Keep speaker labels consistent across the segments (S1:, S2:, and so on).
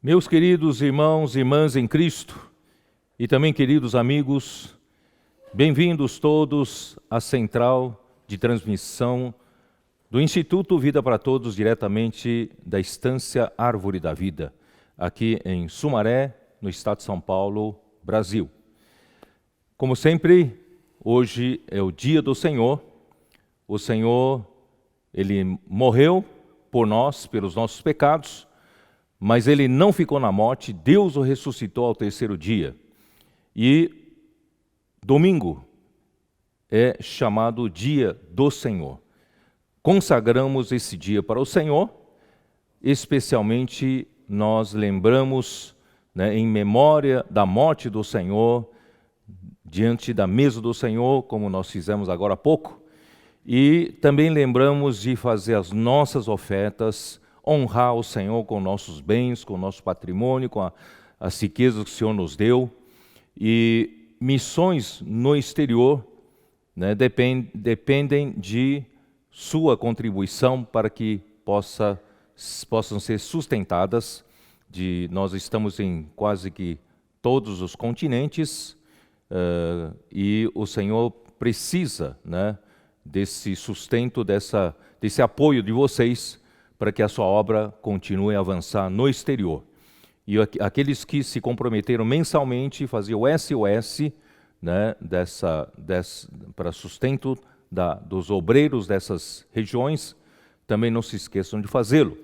S1: Meus queridos irmãos e irmãs em Cristo, e também queridos amigos, bem-vindos todos à central de transmissão do Instituto Vida para Todos, diretamente da Estância Árvore da Vida, aqui em Sumaré, no estado de São Paulo, Brasil. Como sempre, hoje é o dia do Senhor. O Senhor, Ele morreu por nós, pelos nossos pecados, mas Ele não ficou na morte, Deus o ressuscitou ao terceiro dia. E domingo é chamado Dia do Senhor. Consagramos esse dia para o Senhor, especialmente nós lembramos, em memória da morte do Senhor, diante da mesa do Senhor, como nós fizemos agora há pouco, e também lembramos de fazer as nossas ofertas, honrar o Senhor com nossos bens, com o nosso patrimônio, com as riquezas que o Senhor nos deu. E missões no exterior dependem de sua contribuição para que possam ser sustentadas. Nós estamos em quase que todos os continentes e o Senhor precisa desse sustento, desse apoio de vocês, para que a sua obra continue a avançar no exterior. E aqueles que se comprometeram mensalmente, faziam o SOS, para sustento dos obreiros dessas regiões, também não se esqueçam de fazê-lo.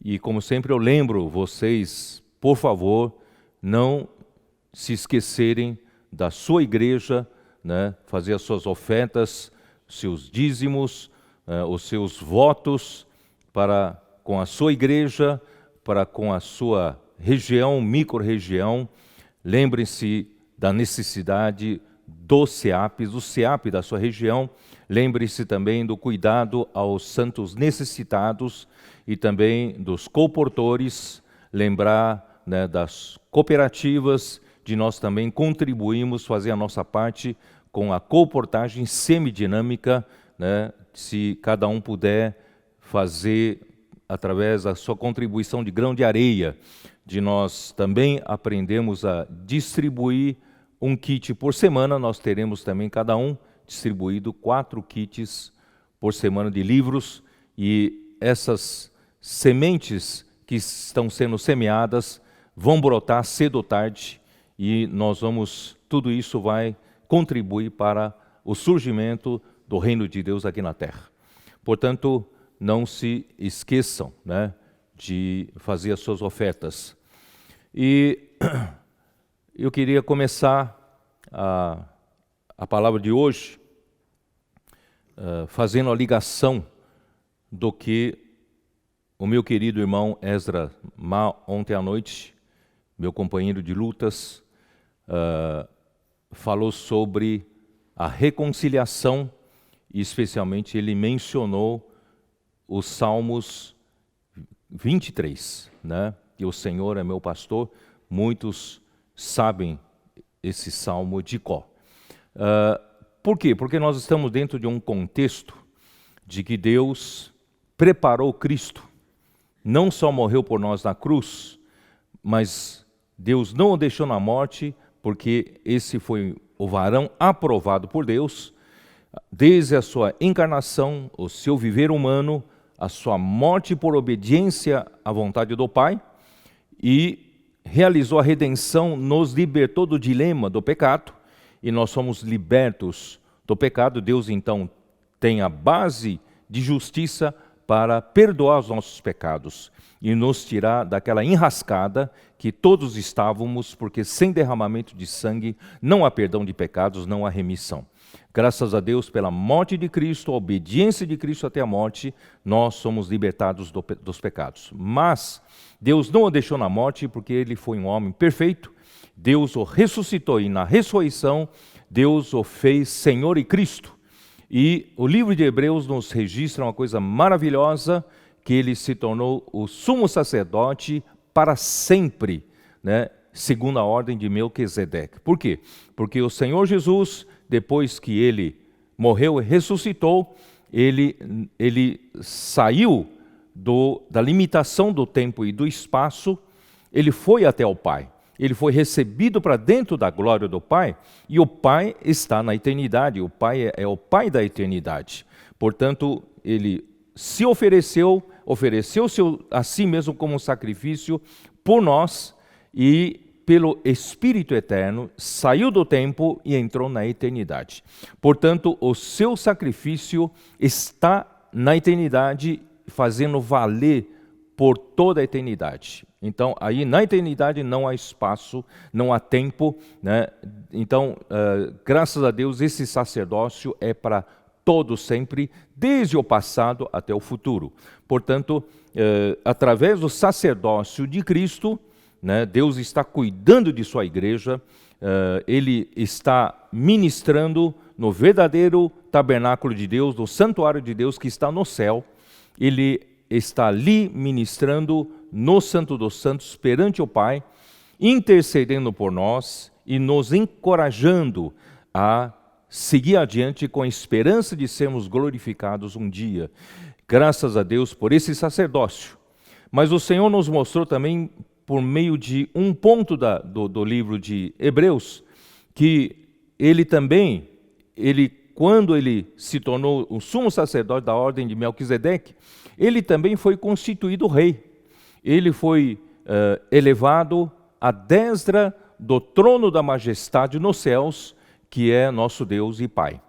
S1: E como sempre eu lembro vocês, por favor, não se esquecerem da sua igreja, fazer as suas ofertas, seus dízimos, os seus votos, para com a sua igreja, para com a sua região, micro-região. Lembrem-se da necessidade do SEAP da sua região. Lembre-se também do cuidado aos santos necessitados e também dos comportores. Lembrar das cooperativas, de nós também contribuirmos, fazer a nossa parte com a comportagem semidinâmica, se cada um puder fazer através da sua contribuição de grão de areia, de nós também aprendemos a distribuir um kit por semana. Nós teremos também cada um distribuído 4 kits por semana de livros, e essas sementes que estão sendo semeadas vão brotar cedo ou tarde, e tudo isso vai contribuir para o surgimento do reino de Deus aqui na terra. Portanto, não se esqueçam de fazer as suas ofertas. E eu queria começar a palavra de hoje fazendo a ligação do que o meu querido irmão Ezra ontem à noite, meu companheiro de lutas, falou sobre a reconciliação, e especialmente ele mencionou os Salmos 23, que o Senhor é meu pastor. Muitos sabem esse salmo de cor. Por quê? Porque nós estamos dentro de um contexto de que Deus preparou Cristo. Não só morreu por nós na cruz, mas Deus não o deixou na morte, porque esse foi o varão aprovado por Deus, desde a sua encarnação, o seu viver humano, a sua morte por obediência à vontade do Pai, e realizou a redenção, nos libertou do dilema do pecado, e nós somos libertos do pecado. Deus então tem a base de justiça para perdoar os nossos pecados e nos tirar daquela enrascada que todos estávamos, porque sem derramamento de sangue não há perdão de pecados, não há remissão. Graças a Deus, pela morte de Cristo, a obediência de Cristo até a morte, nós somos libertados dos pecados. Mas Deus não o deixou na morte, porque ele foi um homem perfeito. Deus o ressuscitou, e na ressurreição Deus o fez Senhor e Cristo. E o livro de Hebreus nos registra uma coisa maravilhosa, que ele se tornou o sumo sacerdote para sempre, segundo a ordem de Melquisedeque. Por quê? Porque o Senhor Jesus, depois que ele morreu e ressuscitou, ele saiu da limitação do tempo e do espaço, ele foi até o Pai. Ele foi recebido para dentro da glória do Pai, e o Pai está na eternidade, o Pai é o Pai da eternidade. Portanto, ele se ofereceu a si mesmo como um sacrifício por nós, e pelo Espírito Eterno, saiu do tempo e entrou na eternidade. Portanto, o seu sacrifício está na eternidade, fazendo valer por toda a eternidade. Então, aí na eternidade não há espaço, não há tempo, né? Então, graças a Deus, esse sacerdócio é para todos sempre, desde o passado até o futuro. Portanto, através do sacerdócio de Cristo, né, Deus está cuidando de sua igreja, Ele está ministrando no verdadeiro tabernáculo de Deus, no santuário de Deus que está no céu. Ele está ali ministrando no Santo dos Santos perante o Pai, intercedendo por nós e nos encorajando a seguir adiante com a esperança de sermos glorificados um dia. Graças a Deus por esse sacerdócio. Mas o Senhor nos mostrou também, por meio de um ponto do livro de Hebreus, que ele também, quando ele se tornou o sumo sacerdote da ordem de Melquisedeque, ele também foi constituído rei. Ele foi elevado à destra do trono da majestade nos céus, que é nosso Deus e Pai.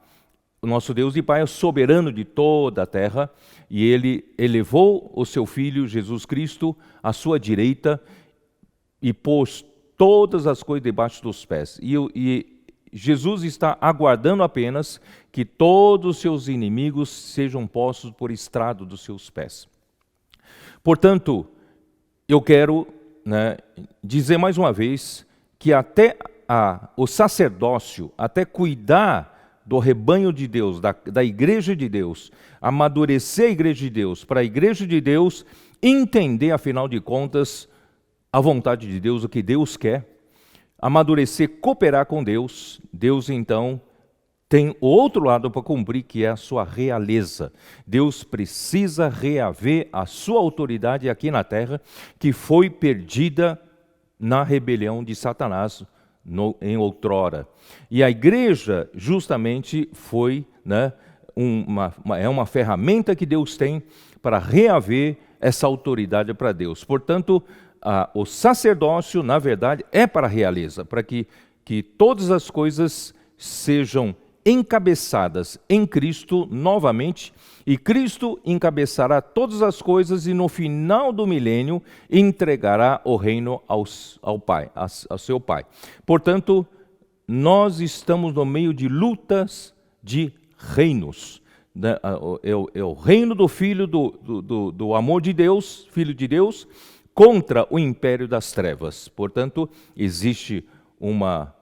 S1: O nosso Deus e Pai é soberano de toda a terra, e Ele elevou o seu Filho, Jesus Cristo, à sua direita, e pôs todas as coisas debaixo dos pés. E Jesus está aguardando apenas que todos os seus inimigos sejam postos por estrado dos seus pés. Portanto, eu quero, né, dizer mais uma vez que até o sacerdócio, até cuidar do rebanho de Deus, da igreja de Deus, amadurecer a igreja de Deus, para a igreja de Deus entender, afinal de contas, a vontade de Deus, o que Deus quer, amadurecer, cooperar com Deus. Deus, então, tem o outro lado para cumprir, que é a sua realeza. Deus precisa reaver a sua autoridade aqui na terra, que foi perdida na rebelião de Satanás em outrora. E a igreja, justamente, foi, né, uma ferramenta que Deus tem para reaver essa autoridade para Deus. Portanto, o sacerdócio, na verdade, é para a realeza, para que todas as coisas sejam encabeçadas em Cristo novamente, e Cristo encabeçará todas as coisas e no final do milênio entregará o reino ao Pai, ao seu Pai. Portanto, nós estamos no meio de lutas de reinos. É o reino do Filho do amor de Deus, Filho de Deus, contra o império das trevas. Portanto, existe uma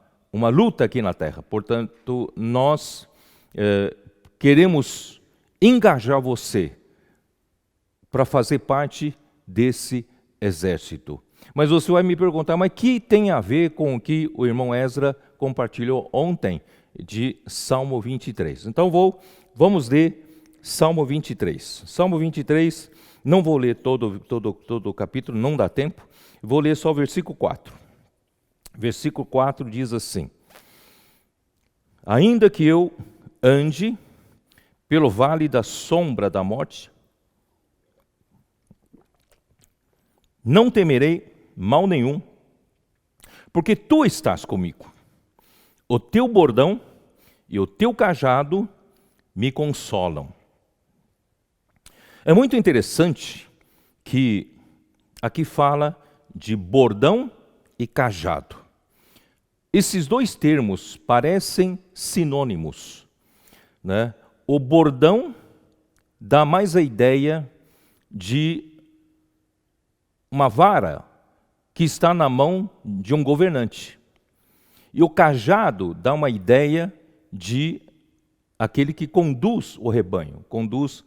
S1: luta aqui na terra. Portanto, nós queremos engajar você para fazer parte desse exército. Mas você vai me perguntar, mas que tem a ver com o que o irmão Ezra compartilhou ontem de Salmo 23? Então vamos ler Salmo 23. Salmo 23, não vou ler todo o capítulo, não dá tempo. Vou ler só o versículo 4. Versículo 4 diz assim: ainda que eu ande pelo vale da sombra da morte, não temerei mal nenhum, porque tu estás comigo. O teu bordão e o teu cajado me consolam. É muito interessante que aqui fala de bordão e cajado. Esses dois termos parecem sinônimos, né? O bordão dá mais a ideia de uma vara que está na mão de um governante. E o cajado dá uma ideia de aquele que conduz o rebanho, conduz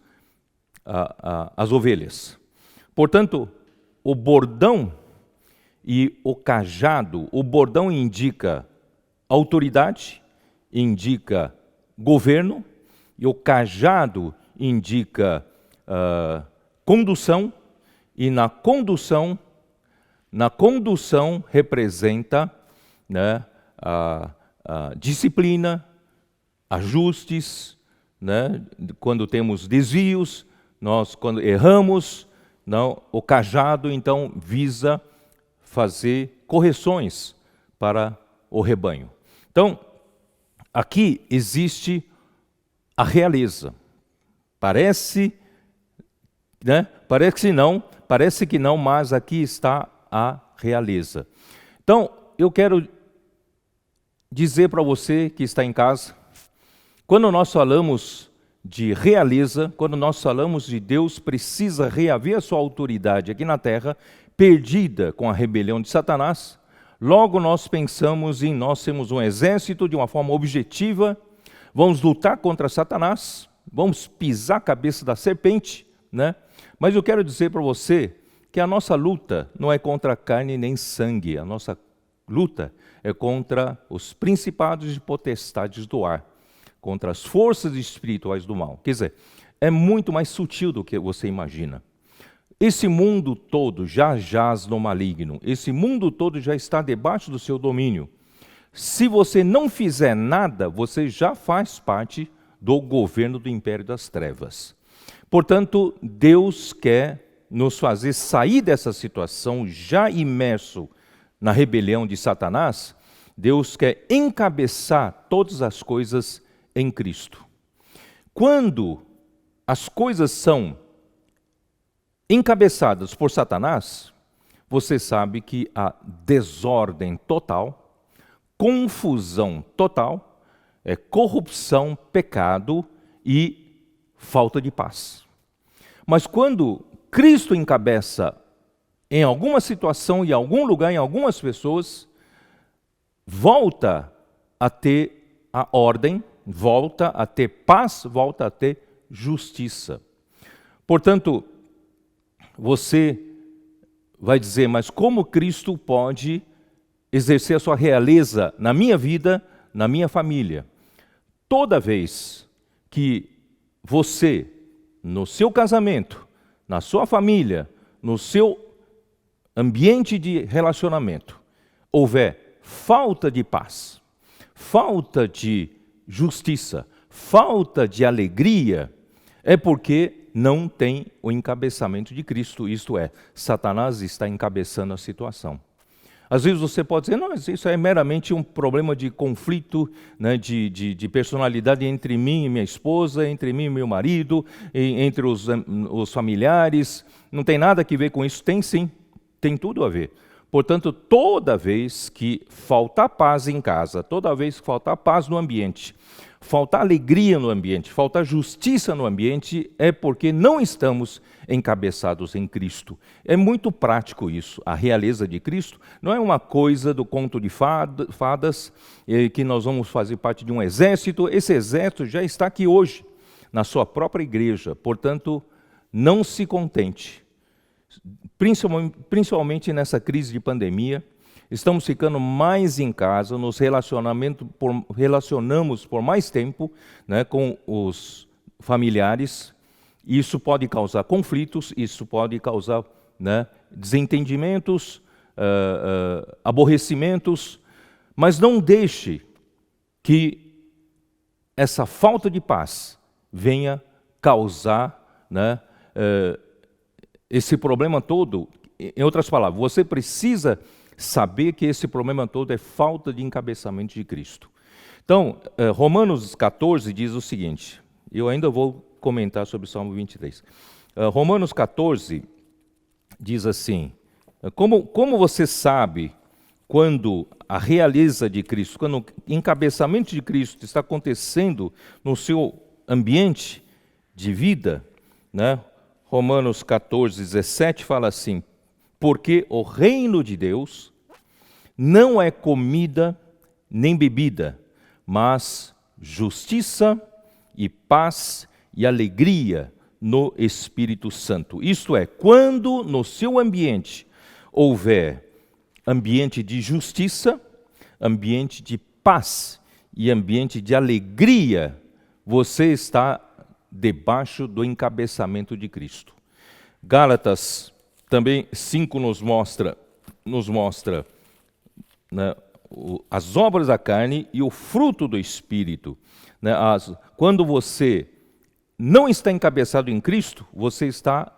S1: as ovelhas. Portanto, o bordão e o cajado, o bordão indica autoridade, indica governo, e o cajado indica condução, e na condução Na condução representa, né, a disciplina, ajustes, né, quando temos desvios, quando erramos, não, o cajado então visa fazer correções para o rebanho. Então, aqui existe a realeza. Parece que não, mas aqui está a realeza. Então, eu quero dizer para você que está em casa, quando nós falamos de realeza, quando nós falamos de Deus precisa reaver a sua autoridade aqui na terra, perdida com a rebelião de Satanás, logo nós pensamos em nós sermos um exército de uma forma objetiva, vamos lutar contra Satanás, vamos pisar a cabeça da serpente, né? Mas eu quero dizer para você que a nossa luta não é contra carne nem sangue, a nossa luta é contra os principados e potestades do ar, contra as forças espirituais do mal. Quer dizer, é muito mais sutil do que você imagina. Esse mundo todo já jaz no maligno, esse mundo todo já está debaixo do seu domínio. Se você não fizer nada, você já faz parte do governo do império das trevas. Portanto, Deus quer nos fazer sair dessa situação já imerso na rebelião de Satanás. Deus quer encabeçar todas as coisas em Cristo. Quando as coisas são encabeçadas por Satanás, você sabe que há desordem total, confusão total, corrupção, pecado e falta de paz. Mas quando Cristo encabeça em alguma situação, em algum lugar, em algumas pessoas, volta a ter a ordem, volta a ter paz, volta a ter justiça. Portanto, você vai dizer, mas como Cristo pode exercer a sua realeza na minha vida, na minha família? Toda vez que você, no seu casamento, na sua família, no seu ambiente de relacionamento, houver falta de paz, falta de justiça, falta de alegria, é porque não tem o encabeçamento de Cristo, isto é, Satanás está encabeçando a situação. Às vezes você pode dizer, não, isso é meramente um problema de conflito, né, de personalidade entre mim e minha esposa, entre mim e meu marido, entre os familiares, não tem nada a ver com isso. Tem sim, tem tudo a ver. Portanto, toda vez que faltar paz em casa, toda vez que faltar paz no ambiente, faltar alegria no ambiente, faltar justiça no ambiente, é porque não estamos encabeçados em Cristo. É muito prático isso. A realeza de Cristo não é uma coisa do conto de fadas, que nós vamos fazer parte de um exército. Esse exército já está aqui hoje, na sua própria igreja. Portanto, não se contente. Principalmente nessa crise de pandemia, estamos ficando mais em casa, nos relacionamos por mais tempo, né, com os familiares. Isso pode causar conflitos, isso pode causar, né, desentendimentos, aborrecimentos, mas não deixe que essa falta de paz venha causar, né, esse problema todo. Em outras palavras, você precisa saber que esse problema todo é falta de encabeçamento de Cristo. Então, Romanos 14 diz o seguinte, eu ainda vou comentar sobre o Salmo 23. Romanos 14 diz assim, como você sabe quando a realeza de Cristo, quando o encabeçamento de Cristo está acontecendo no seu ambiente de vida, né? Romanos 14, 17 fala assim, porque o reino de Deus não é comida nem bebida, mas justiça e paz e alegria no Espírito Santo. Isto é, quando no seu ambiente houver ambiente de justiça, ambiente de paz e ambiente de alegria, você está debaixo do encabeçamento de Cristo. Gálatas também 5 nos mostra nos mostra, né, as obras da carne e o fruto do Espírito. Né? Quando você não está encabeçado em Cristo, você está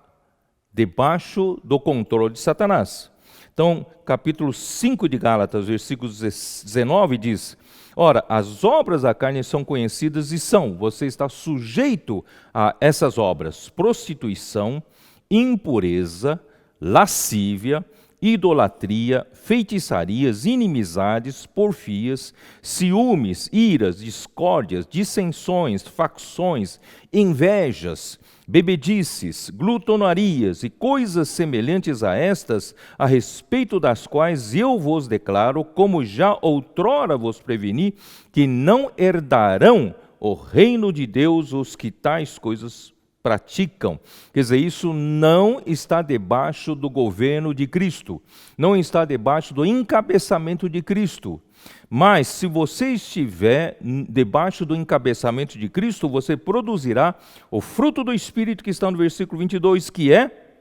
S1: debaixo do controle de Satanás. Então, capítulo 5 de Gálatas, versículo 19 diz: ora, as obras da carne são conhecidas e são, você está sujeito a essas obras: prostituição, impureza, lascívia, idolatria, feitiçarias, inimizades, porfias, ciúmes, iras, discórdias, dissensões, facções, invejas, bebedices, glutonarias e coisas semelhantes a estas, a respeito das quais eu vos declaro, como já outrora vos preveni, que não herdarão o reino de Deus os que tais coisas praticam. Quer dizer, isso não está debaixo do governo de Cristo, não está debaixo do encabeçamento de Cristo. Mas, se você estiver debaixo do encabeçamento de Cristo, você produzirá o fruto do Espírito que está no versículo 22, que é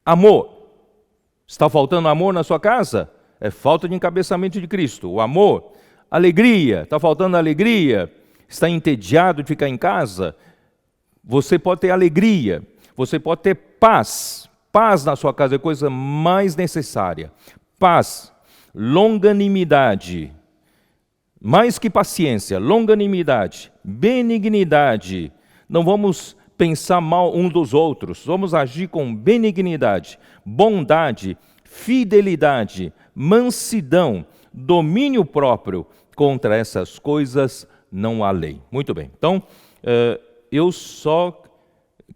S1: amor. Está faltando amor na sua casa? É falta de encabeçamento de Cristo. O amor, alegria, está faltando alegria? Está entediado de ficar em casa? Você pode ter alegria, você pode ter paz. Paz na sua casa é a coisa mais necessária. Paz, longanimidade, mais que paciência, longanimidade, benignidade. Não vamos pensar mal uns dos outros, vamos agir com benignidade, bondade, fidelidade, mansidão, domínio próprio. Contra essas coisas não há lei. Muito bem, então eu só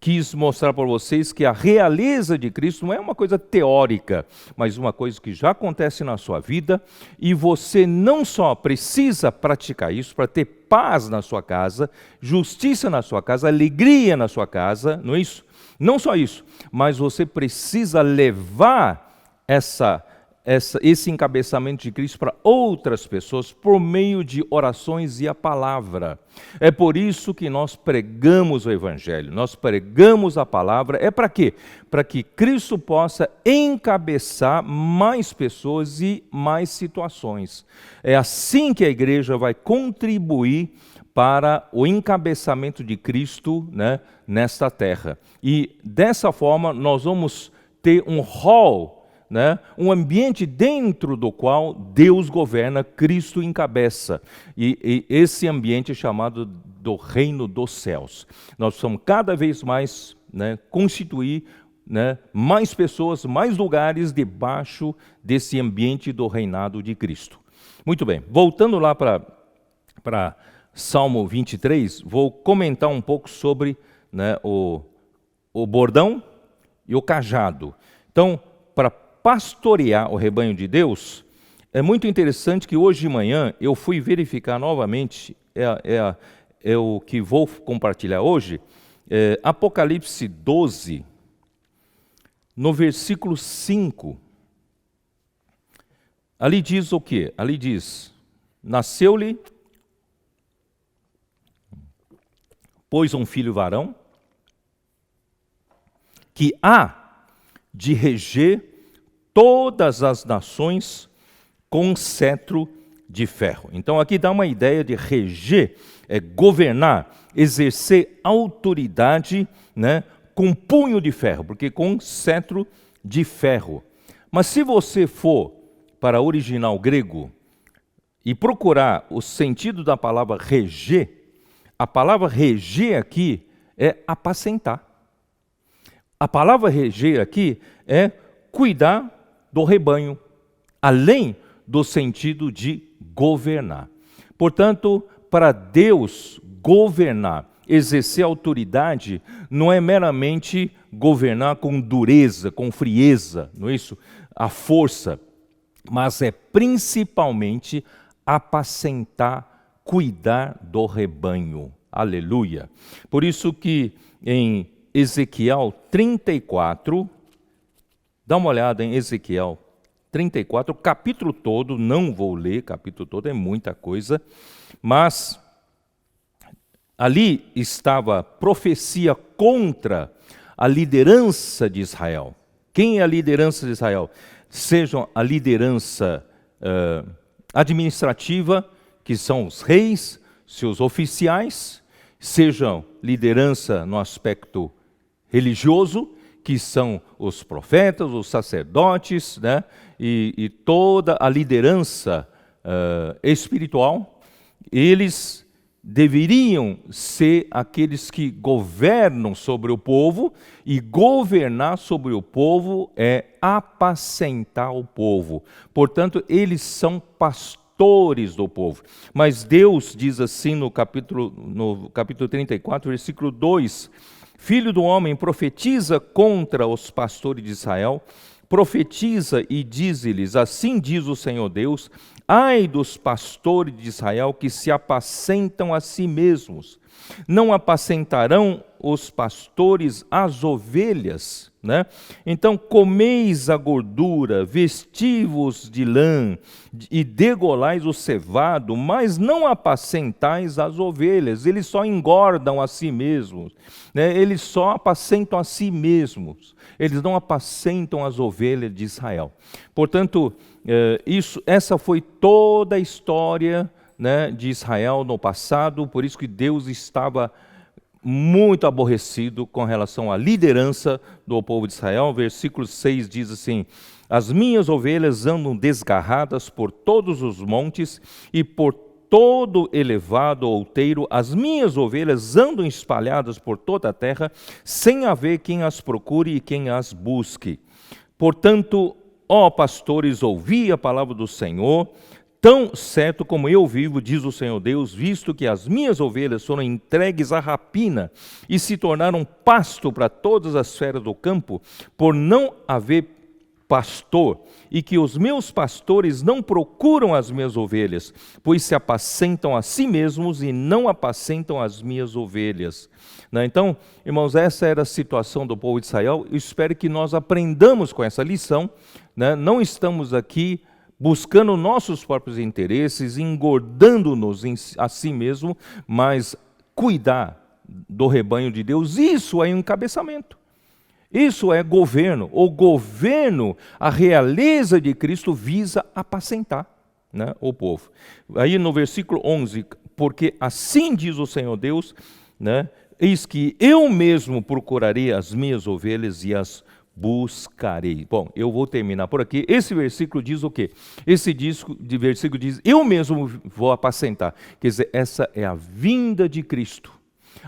S1: quis mostrar para vocês que a realeza de Cristo não é uma coisa teórica, mas uma coisa que já acontece na sua vida, e você não só precisa praticar isso para ter paz na sua casa, justiça na sua casa, alegria na sua casa, não é isso? Não só isso, mas você precisa levar esse encabeçamento de Cristo para outras pessoas por meio de orações e a palavra. É por isso que nós pregamos o Evangelho, nós pregamos a palavra. É para quê? Para que Cristo possa encabeçar mais pessoas e mais situações. É assim que a igreja vai contribuir para o encabeçamento de Cristo, né, nesta terra. E dessa forma nós vamos ter um hall, né? Um ambiente dentro do qual Deus governa, Cristo encabeça. E esse ambiente é chamado do reino dos céus. Nós precisamos cada vez mais, né, constituir, né, mais pessoas, mais lugares debaixo desse ambiente do reinado de Cristo. Muito bem, voltando lá para Salmo 23, vou comentar um pouco sobre, né, o bordão e o cajado. Então, para pastorear o rebanho de Deus, é muito interessante que hoje de manhã eu fui verificar novamente, é o que vou compartilhar hoje, Apocalipse 12, no versículo 5. Ali diz o quê? Ali diz: nasceu-lhe, pois um filho varão, que há de reger todas as nações com cetro de ferro. Então aqui dá uma ideia de reger, governar, exercer autoridade, né, com punho de ferro, porque com cetro de ferro. Mas se você for para o original grego e procurar o sentido da palavra reger, a palavra reger aqui é apacentar. A palavra reger aqui é cuidar do rebanho, além do sentido de governar. Portanto, para Deus governar, exercer autoridade, não é meramente governar com dureza, com frieza, não é isso? A força, mas é principalmente apacentar, cuidar do rebanho. Aleluia! Por isso que em Ezequiel 34, dá uma olhada em Ezequiel 34, o capítulo todo, não vou ler o capítulo todo, é muita coisa, mas ali estava profecia contra a liderança de Israel. Quem é a liderança de Israel? sejam a liderança administrativa, que são os reis, seus oficiais, sejam liderança no aspecto religioso, que são os profetas, os sacerdotes, né? E toda a liderança espiritual, eles deveriam ser aqueles que governam sobre o povo, e governar sobre o povo é apacentar o povo. Portanto, eles são pastores do povo. Mas Deus diz assim no capítulo 34, versículo 2, Filho do homem, profetiza contra os pastores de Israel, profetiza e dize-lhes, assim diz o Senhor Deus, ai dos pastores de Israel que se apacentam a si mesmos. Não apacentarão os pastores as ovelhas, né? Então comeis a gordura, vestivos de lã e degolais o cevado, mas não apacentais as ovelhas. Eles só engordam a si mesmos, né? Eles só apacentam a si mesmos. Eles não apacentam as ovelhas de Israel. Portanto, essa foi toda a história, né, de Israel no passado. Por isso que Deus estava muito aborrecido com relação à liderança do povo de Israel. Versículo 6 diz assim, as minhas ovelhas andam desgarradas por todos os montes e por todo elevado outeiro, as minhas ovelhas andam espalhadas por toda a terra, sem haver quem as procure e quem as busque. Portanto, ó pastores, ouvi a palavra do Senhor, tão certo como eu vivo, diz o Senhor Deus, visto que as minhas ovelhas foram entregues à rapina e se tornaram pasto para todas as feras do campo, por não haver pastor, e que os meus pastores não procuram as minhas ovelhas, pois se apacentam a si mesmos e não apacentam as minhas ovelhas. Então, irmãos, essa era a situação do povo de Israel. Eu espero que nós aprendamos com essa lição, né? Não estamos aqui buscando nossos próprios interesses, engordando-nos a si mesmo, mas cuidar do rebanho de Deus, isso é encabeçamento. Isso é governo. O governo, a realeza de Cristo visa apacentar, né, o povo. Aí no versículo 11, porque assim diz o Senhor Deus, né, eis que eu mesmo procurarei as minhas ovelhas e as buscarei. Bom, eu vou terminar por aqui. Esse versículo diz o quê? Esse versículo diz, eu mesmo vou apacentar. Quer dizer, essa é a vinda de Cristo.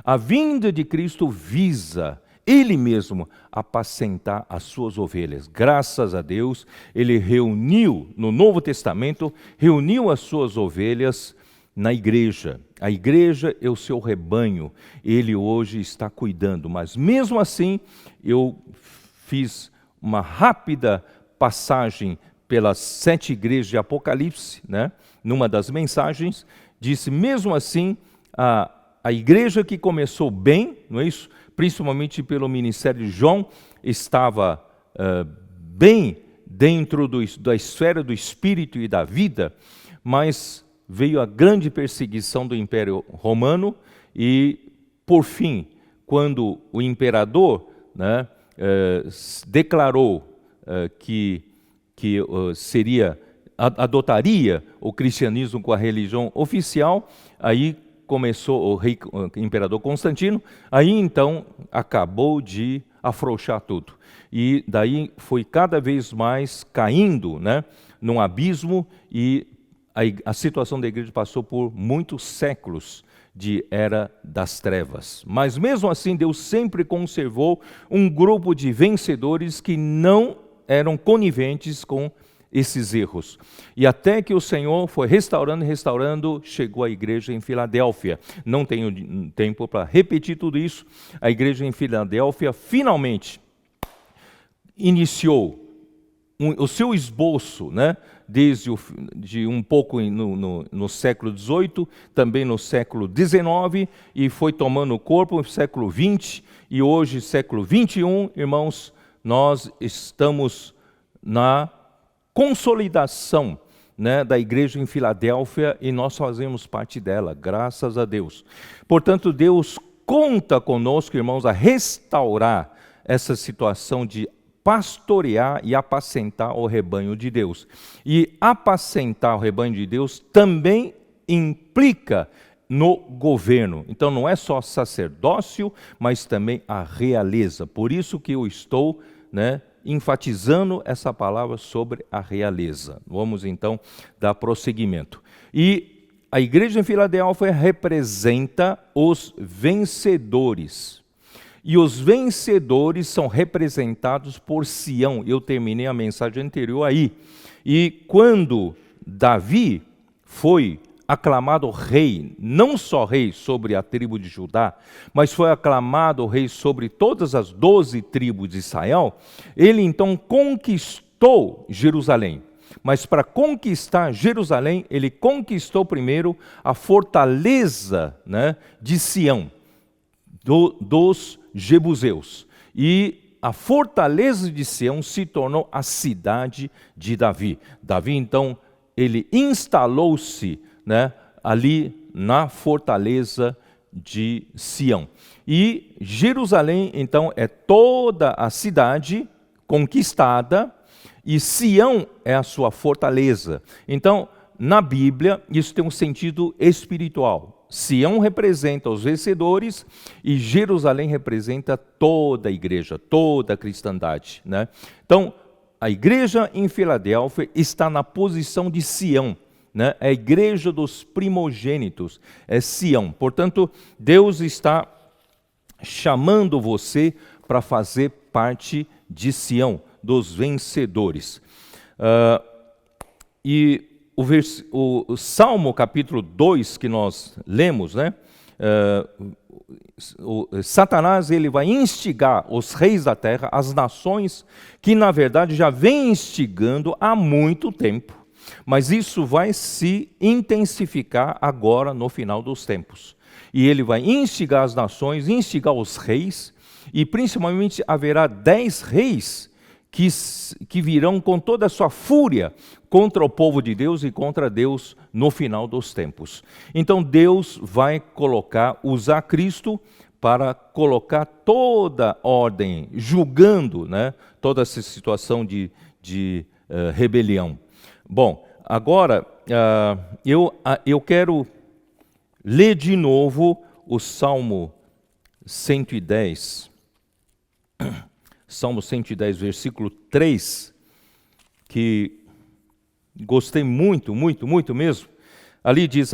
S1: A vinda de Cristo visa Ele mesmo apacentar as suas ovelhas. Graças a Deus, Ele reuniu, no Novo Testamento, reuniu as suas ovelhas na igreja. A igreja é o seu rebanho. Ele hoje está cuidando. Mas mesmo assim, eu fiz uma rápida passagem pelas 7 igrejas de Apocalipse, né? Numa das mensagens, disse, mesmo assim, a igreja que começou bem, não é isso? Principalmente pelo ministério de João, estava bem dentro da esfera do espírito e da vida, mas veio a grande perseguição do Império Romano e, por fim, quando o imperador, né, declarou que adotaria o cristianismo com a religião oficial, aí começou o imperador Constantino, aí então acabou de afrouxar tudo. E daí foi cada vez mais caindo, né, num abismo, e a situação da igreja passou por muitos séculos de era das trevas. Mas mesmo assim, Deus sempre conservou um grupo de vencedores que não eram coniventes com esses erros. E até que o Senhor foi restaurando, chegou a igreja em Filadélfia. Não tenho tempo para repetir tudo isso. A igreja em Filadélfia finalmente iniciou o seu esboço, né? De um pouco no século XVIII, também no século XIX, e foi tomando corpo no século XX, e hoje, século XXI, irmãos, nós estamos na consolidação, né, da igreja em Filadélfia, e nós fazemos parte dela, graças a Deus. Portanto, Deus conta conosco, irmãos, a restaurar essa situação de pastorear e apacentar o rebanho de Deus. E apacentar o rebanho de Deus também implica no governo. Então não é só sacerdócio, mas também a realeza. Por isso que eu estou, enfatizando essa palavra sobre a realeza. Vamos então dar prosseguimento. E a igreja em Filadélfia representa os vencedores. E os vencedores são representados por Sião. Eu terminei a mensagem anterior aí. E quando Davi foi aclamado rei, não só rei sobre a tribo de Judá, mas foi aclamado rei sobre todas as 12 tribos de Israel, ele então conquistou Jerusalém. Mas para conquistar Jerusalém, ele conquistou primeiro a fortaleza de Sião, dos jebuseus. E a fortaleza de Sião se tornou a cidade de Davi. Davi, então, ele instalou-se ali na fortaleza de Sião. E Jerusalém, então, é toda a cidade conquistada, e Sião é a sua fortaleza. Então, na Bíblia, isso tem um sentido espiritual. Sião representa os vencedores e Jerusalém representa toda a igreja, toda a cristandade. Então, a igreja em Filadélfia está na posição de Sião. É a igreja dos primogênitos, é Sião. Portanto, Deus está chamando você para fazer parte de Sião, dos vencedores. E o Salmo capítulo 2 que nós lemos, Satanás ele vai instigar os reis da terra, as nações, que na verdade já vem instigando há muito tempo. Mas isso vai se intensificar agora no final dos tempos. E ele vai instigar as nações, instigar os reis, e principalmente haverá 10 reis que virão com toda a sua fúria contra o povo de Deus e contra Deus no final dos tempos. Então Deus vai usar Cristo para colocar toda ordem, julgando toda essa situação de rebelião. Bom, agora eu quero ler de novo o Salmo 110. Salmo 110, versículo 3, que gostei muito, muito, muito mesmo. Ali diz: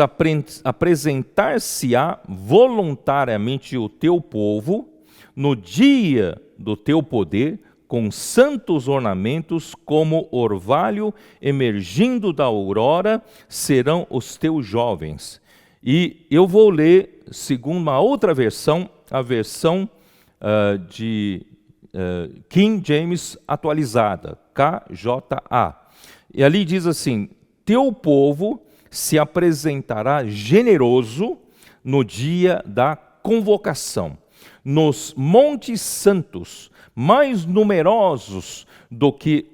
S1: apresentar-se-á voluntariamente o teu povo no dia do teu poder, com santos ornamentos, como orvalho emergindo da aurora, serão os teus jovens. E eu vou ler, segundo uma outra versão, a versão de King James atualizada, KJA. E ali diz assim: teu povo se apresentará generoso no dia da convocação, nos montes santos, mais numerosos do que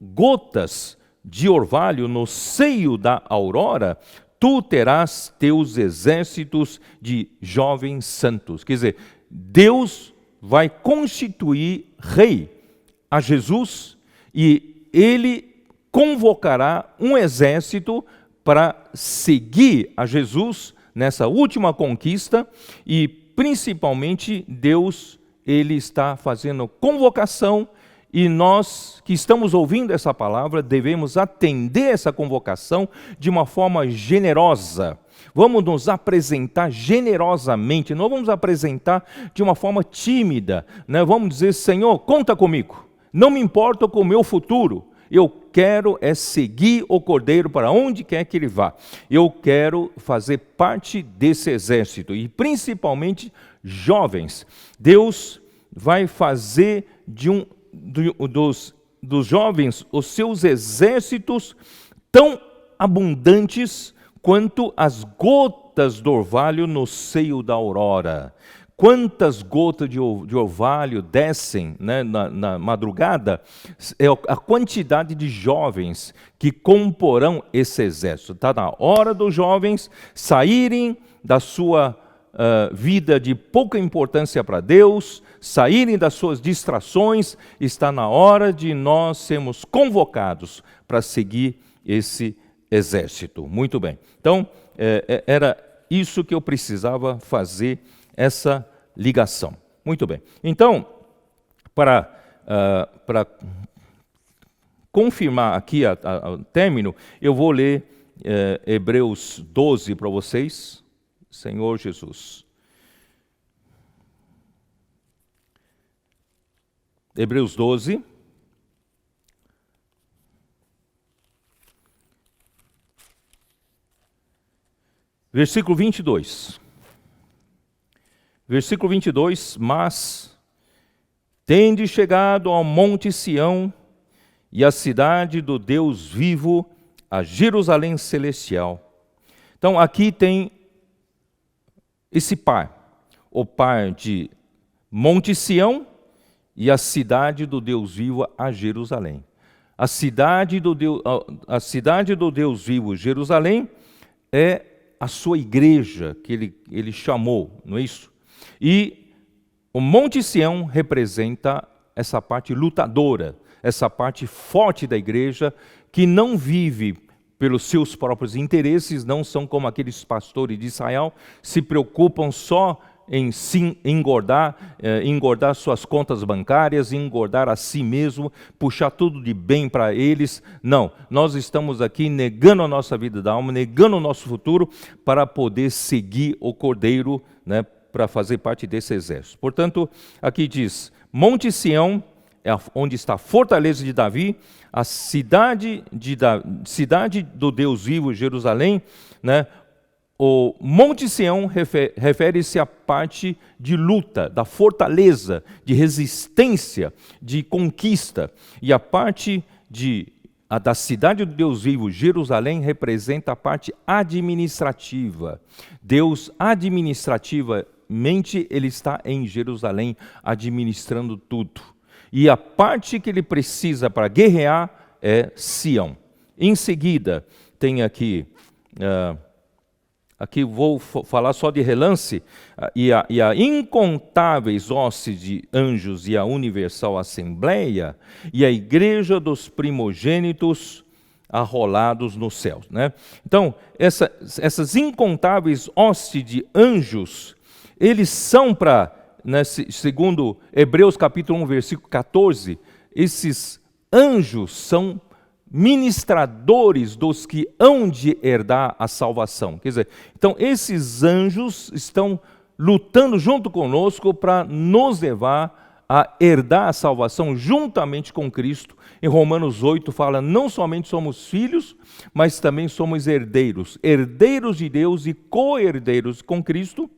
S1: gotas de orvalho no seio da aurora, tu terás teus exércitos de jovens santos. Quer dizer, Deus vai constituir rei a Jesus e ele convocará um exército para seguir a Jesus nessa última conquista, e principalmente Deus, ele está fazendo convocação, e nós que estamos ouvindo essa palavra devemos atender essa convocação de uma forma generosa. Vamos nos apresentar generosamente, não vamos apresentar de uma forma tímida, Vamos dizer: Senhor, conta comigo, não me importa com o meu futuro, eu quero seguir o Cordeiro para onde quer que ele vá. Eu quero fazer parte desse exército, e principalmente jovens. Deus vai fazer dos jovens os seus exércitos tão abundantes quanto as gotas do orvalho no seio da aurora. Quantas gotas de orvalho descem na madrugada, é a quantidade de jovens que comporão esse exército. Está na hora dos jovens saírem da sua vida de pouca importância para Deus, saírem das suas distrações. Está na hora de nós sermos convocados para seguir esse exército. Muito bem. Então, era isso que eu precisava fazer, essa ligação. Muito bem. Então, para confirmar aqui o término, eu vou ler Hebreus 12 para vocês. Senhor Jesus. Hebreus 12. Versículo 22. Versículo 22. Mas tende chegado ao monte Sião e à cidade do Deus vivo, a Jerusalém celestial. Então aqui tem esse par, o par de Monte Sião e a cidade do Deus vivo, a Jerusalém. A cidade do Deus vivo, Jerusalém, é a sua igreja que ele chamou, não é isso? E o Monte Sião representa essa parte lutadora, essa parte forte da igreja que não vive pelos seus próprios interesses, não são como aqueles pastores de Israel, se preocupam só em se engordar suas contas bancárias, engordar a si mesmo, puxar tudo de bem para eles. Não, nós estamos aqui negando a nossa vida da alma, negando o nosso futuro para poder seguir o Cordeiro, né, para fazer parte desse exército. Portanto, aqui diz, Monte Sião, onde está a fortaleza de Davi, a cidade do Deus vivo, Jerusalém, né? O Monte Sião refere-se à parte de luta, da fortaleza, de resistência, de conquista. E a parte da cidade do Deus vivo, Jerusalém, representa a parte administrativa. Deus, administrativamente, ele está em Jerusalém, administrando tudo. E a parte que ele precisa para guerrear é Sião. Em seguida, tem aqui vou falar só de relance, e a incontáveis hostes de anjos e a universal assembleia e a igreja dos primogênitos arrolados nos céus, né? Então, essas incontáveis hostes de anjos, eles são para, né, segundo Hebreus capítulo 1, versículo 14, esses anjos são ministradores dos que hão de herdar a salvação. Quer dizer, então esses anjos estão lutando junto conosco para nos levar a herdar a salvação juntamente com Cristo. Em Romanos 8 fala, não somente somos filhos, mas também somos herdeiros, herdeiros de Deus e co-herdeiros com Cristo.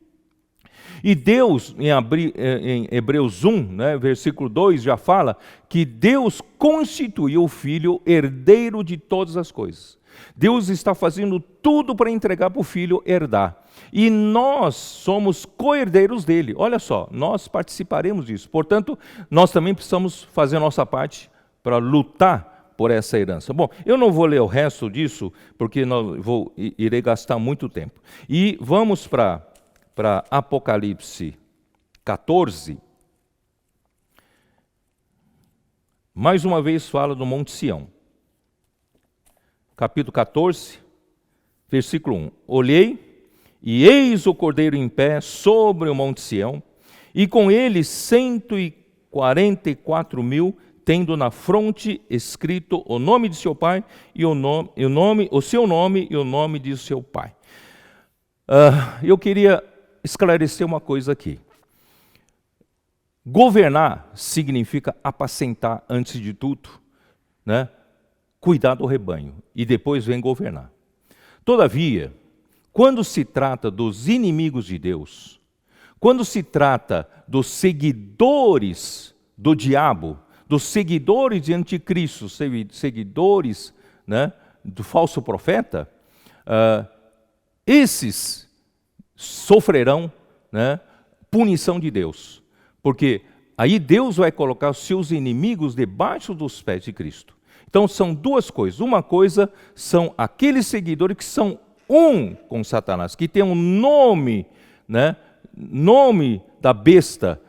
S1: E Deus, em Hebreus 1, né, versículo 2, já fala que Deus constituiu o Filho herdeiro de todas as coisas. Deus está fazendo tudo para entregar para o Filho herdar. E nós somos co-herdeiros dele. Olha só, nós participaremos disso. Portanto, nós também precisamos fazer a nossa parte para lutar por essa herança. Bom, eu não vou ler o resto disso, porque irei gastar muito tempo. E vamos para Apocalipse 14, mais uma vez fala do Monte Sião. Capítulo 14, versículo 1. Olhei, e eis o Cordeiro em pé sobre o Monte Sião, e com ele 144.000, tendo na fronte escrito o nome de seu pai, o seu nome e o nome de seu pai. Eu queria esclarecer uma coisa aqui. Governar significa apacentar antes de tudo, né? Cuidar do rebanho, e depois vem governar. Todavia, quando se trata dos inimigos de Deus, quando se trata dos seguidores do diabo, dos seguidores de anticristo, seguidores, né, do falso profeta, esses sofrerão, né, punição de Deus, porque aí Deus vai colocar os seus inimigos debaixo dos pés de Cristo. Então são duas coisas. Uma coisa são aqueles seguidores que são um com Satanás, que tem um nome, né, nome da besta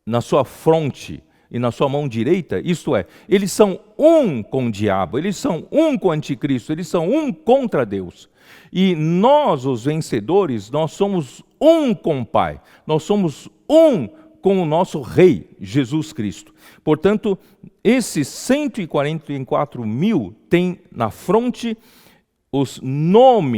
S1: na sua fronte e na sua mão direita, isto é, eles são um com o diabo, eles são um com o anticristo, eles são um contra Deus. E nós, os vencedores, nós somos um com o Pai, nós somos um com o nosso Rei, Jesus Cristo. Portanto, esses 144 mil têm na fronte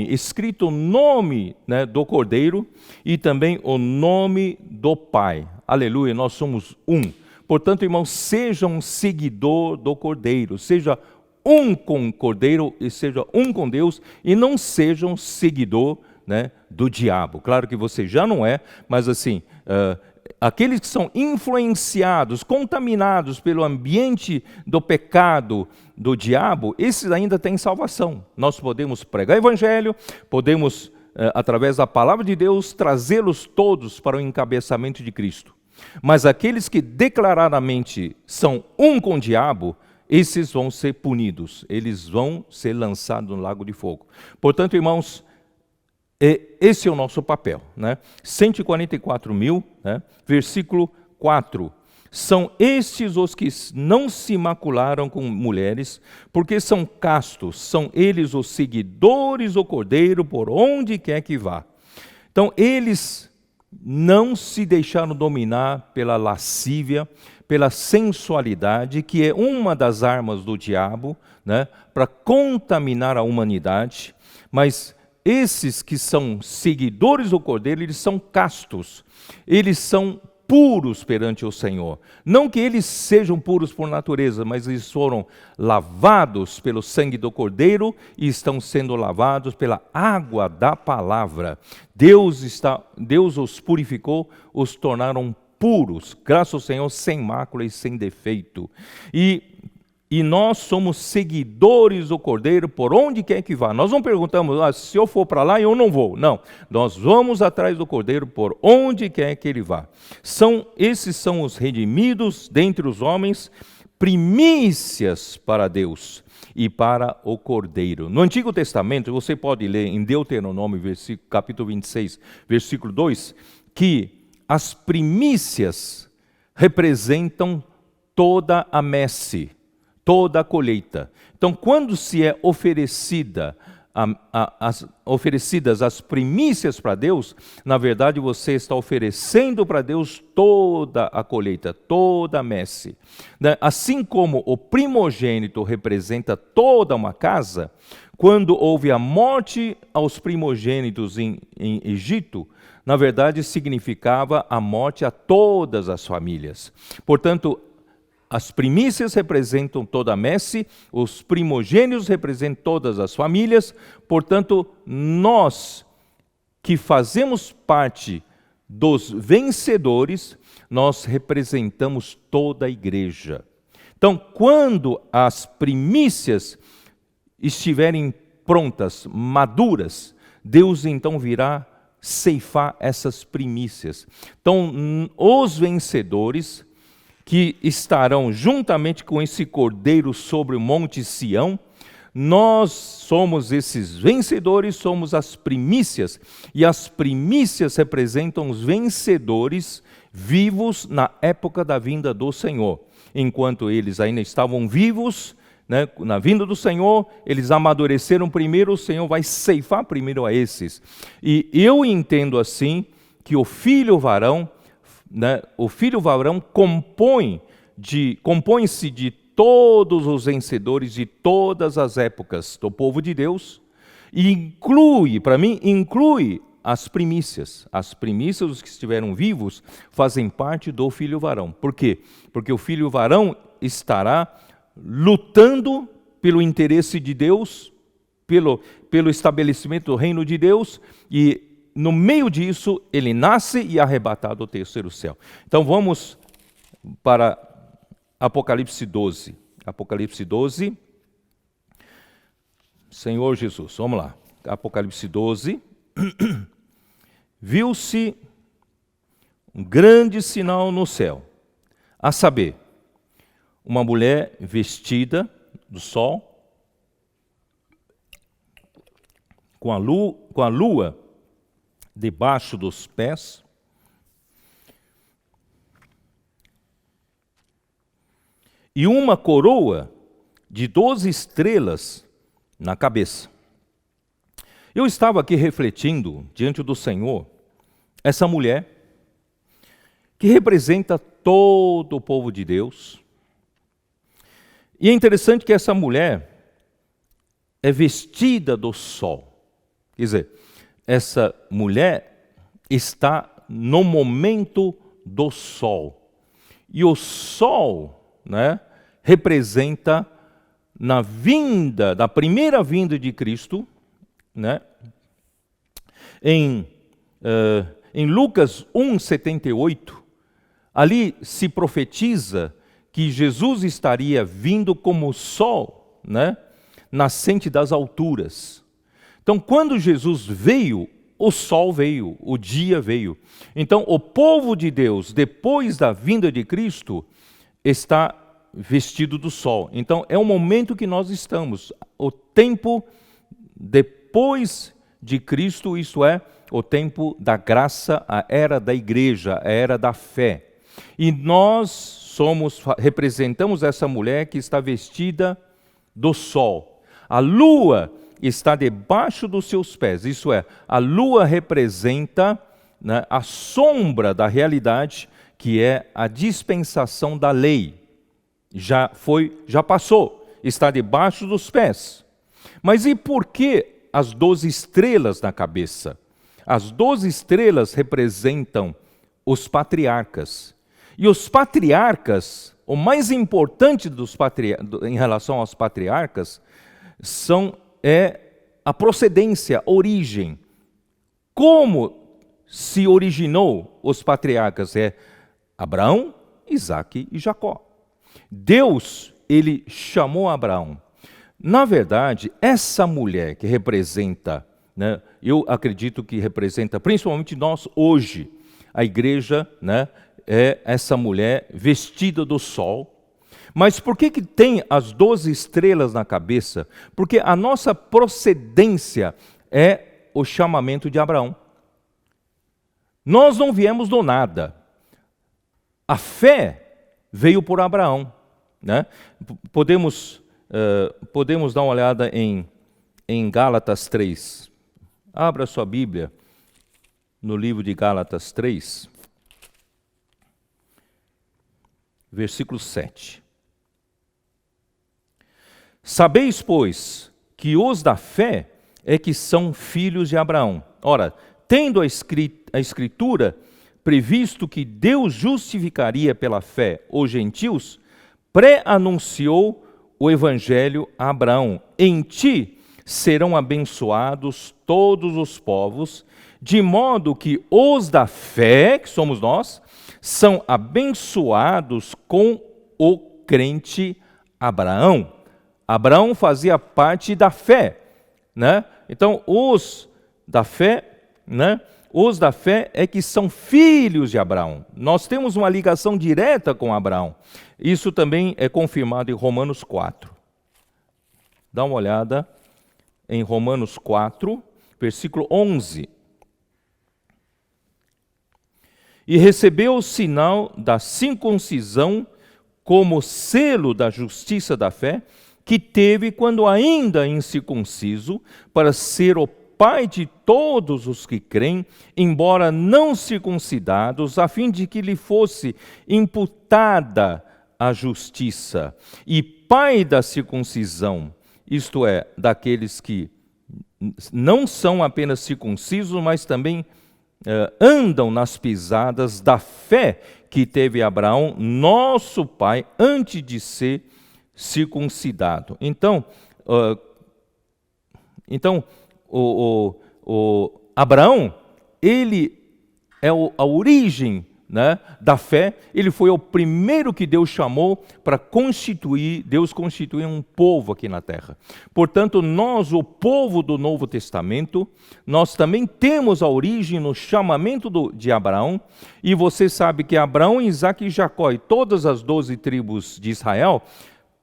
S1: escrito o nome, né, do Cordeiro e também o nome do Pai. Aleluia, nós somos um. Portanto, irmãos, seja um seguidor do Cordeiro, seja um com o Cordeiro e seja um com Deus, e não seja um seguidor, né, do diabo. Claro que você já não é, mas assim, aqueles que são influenciados, contaminados pelo ambiente do pecado do diabo, esses ainda têm salvação. Nós podemos pregar o evangelho, podemos, através da palavra de Deus, trazê-los todos para o encabeçamento de Cristo. Mas aqueles que declaradamente são um com o diabo, esses vão ser punidos, eles vão ser lançados no lago de fogo. Portanto, irmãos, esse é o nosso papel, né? 144 mil, né? Versículo 4. São estes os que não se macularam com mulheres, porque são castos, são eles os seguidores do Cordeiro por onde quer que vá. Então, eles não se deixaram dominar pela lascívia, pela sensualidade, que é uma das armas do diabo, né? Para contaminar a humanidade, mas esses que são seguidores do Cordeiro, eles são castos, eles são puros perante o Senhor. Não que eles sejam puros por natureza, mas eles foram lavados pelo sangue do Cordeiro e estão sendo lavados pela água da palavra. Deus os purificou, os tornaram puros, graças ao Senhor, sem mácula e sem defeito. E nós somos seguidores do Cordeiro por onde quer que vá. Nós não perguntamos, se eu for para lá, eu não vou. Não, nós vamos atrás do Cordeiro por onde quer que ele vá. Esses são os redimidos dentre os homens, primícias para Deus e para o Cordeiro. No Antigo Testamento, você pode ler em Deuteronômio, capítulo 26, versículo 2, que as primícias representam toda a messe, toda a colheita. Então, quando se é oferecidas as primícias para Deus, na verdade você está oferecendo para Deus toda a colheita, toda a messe. Assim como o primogênito representa toda uma casa, quando houve a morte aos primogênitos em Egito, na verdade significava a morte a todas as famílias. Portanto, as primícias representam toda a messe, os primogênitos representam todas as famílias, portanto, nós que fazemos parte dos vencedores, nós representamos toda a igreja. Então, quando as primícias estiverem prontas, maduras, Deus então virá ceifar essas primícias. Então, os vencedores que estarão juntamente com esse Cordeiro sobre o Monte Sião, nós somos esses vencedores, somos as primícias, e as primícias representam os vencedores vivos na época da vinda do Senhor. Enquanto eles ainda estavam vivos, né, na vinda do Senhor, eles amadureceram primeiro, o Senhor vai ceifar primeiro a esses. E eu entendo assim, que o filho varão, né, compõe-se de todos os vencedores de todas as épocas do povo de Deus, e inclui as primícias. As primícias dos que estiveram vivos fazem parte do filho varão. Por quê? Porque o filho varão estará lutando pelo interesse de Deus, pelo estabelecimento do reino de Deus, e no meio disso, ele nasce e é arrebatado ao terceiro céu. Então vamos para Apocalipse 12. Apocalipse 12. Senhor Jesus, vamos lá. Apocalipse 12. Viu-se um grande sinal no céu, a saber, uma mulher vestida do sol, com a lua debaixo dos pés e uma coroa de 12 estrelas na cabeça. Eu estava aqui refletindo diante do Senhor, essa mulher, que representa todo o povo de Deus. E é interessante que essa mulher é vestida do sol. Quer dizer, essa mulher está no momento do sol. E o sol, né, representa na vinda, da primeira vinda de Cristo, né? Em Lucas 1,78, ali se profetiza que Jesus estaria vindo como o sol, né, nascente das alturas. Então, quando Jesus veio, o sol veio, o dia veio. Então, o povo de Deus, depois da vinda de Cristo, está vestido do sol. Então, é o momento que nós estamos, o tempo depois de Cristo, isto é, o tempo da graça, a era da igreja, a era da fé. E nós representamos essa mulher que está vestida do sol. A lua está debaixo dos seus pés, isso é, a lua representa, né, a sombra da realidade, que é a dispensação da lei. Já passou, está debaixo dos pés. Mas e por que as 12 estrelas na cabeça? As 12 estrelas representam os patriarcas. E os patriarcas, o mais importante em relação aos patriarcas, é a procedência, a origem. Como se originou os patriarcas? É Abraão, Isaque e Jacó. Deus, ele chamou Abraão. Na verdade, essa mulher que representa, né, eu acredito que representa principalmente nós hoje, a igreja, né, é essa mulher vestida do sol. Mas por que tem as 12 estrelas na cabeça? Porque a nossa procedência é o chamamento de Abraão. Nós não viemos do nada. A fé veio por Abraão, né? Podemos dar uma olhada em Gálatas 3. Abra sua Bíblia no livro de Gálatas 3, versículo 7. Sabeis, pois, que os da fé é que são filhos de Abraão. Ora, tendo a Escritura previsto que Deus justificaria pela fé os gentios, pré-anunciou o Evangelho a Abraão: em ti serão abençoados todos os povos, de modo que os da fé, que somos nós, são abençoados com o crente Abraão. Abraão fazia parte da fé, né? Então, os da fé, né? Os da fé é que são filhos de Abraão. Nós temos uma ligação direta com Abraão. Isso também é confirmado em Romanos 4. Dá uma olhada em Romanos 4, versículo 11. E recebeu o sinal da circuncisão como selo da justiça da fé, que teve quando ainda incircunciso, para ser o pai de todos os que creem, embora não circuncidados, a fim de que lhe fosse imputada a justiça, e pai da circuncisão, isto é, daqueles que não são apenas circuncisos, mas também andam nas pisadas da fé que teve Abraão, nosso pai, antes de ser circuncidado. Então, o Abraão, ele é a origem, né, da fé. Ele foi o primeiro que Deus chamou para Deus constituir um povo aqui na terra. Portanto, nós, o povo do Novo Testamento, nós também temos a origem no chamamento de Abraão. E você sabe que Abraão, Isaque e Jacó e todas as 12 tribos de Israel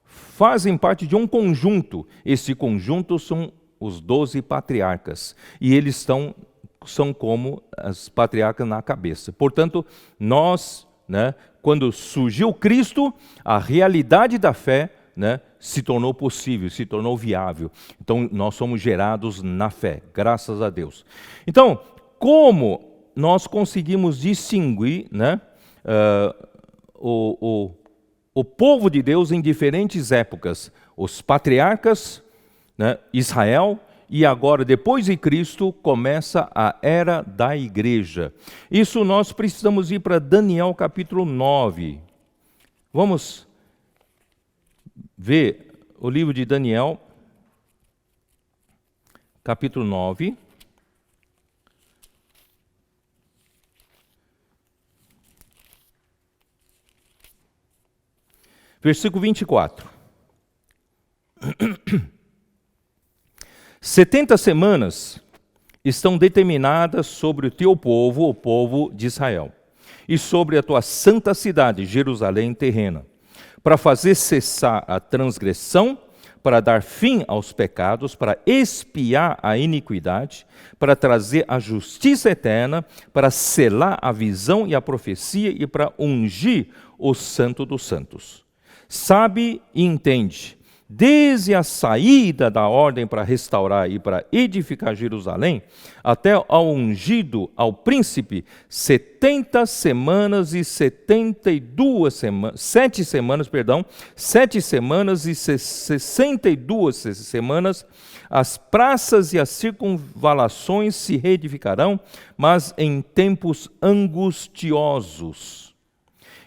S1: fazem parte de um conjunto. Esse conjunto são os 12 patriarcas. E eles são como as patriarcas na cabeça. Portanto, nós né, quando surgiu Cristo, a realidade da fé, né, se tornou possível, se tornou viável. Então, nós somos gerados na fé, graças a Deus. Então, como nós conseguimos distinguir, né, o povo de Deus em diferentes épocas? Os patriarcas, né, Israel, e agora, depois de Cristo, começa a era da igreja. Isso nós precisamos ir para Daniel capítulo 9. Vamos ver o livro de Daniel, capítulo 9. Versículo 24. 70 semanas estão determinadas sobre o teu povo, o povo de Israel, e sobre a tua santa cidade, Jerusalém terrena, para fazer cessar a transgressão, para dar fim aos pecados, para expiar a iniquidade, para trazer a justiça eterna, para selar a visão e a profecia e para ungir o Santo dos Santos. Sabe e entende, desde a saída da ordem para restaurar e para edificar Jerusalém, até ao ungido, ao príncipe, 70 semanas e 7 semanas e 62 semanas, as praças e as circunvalações se reedificarão, mas em tempos angustiosos.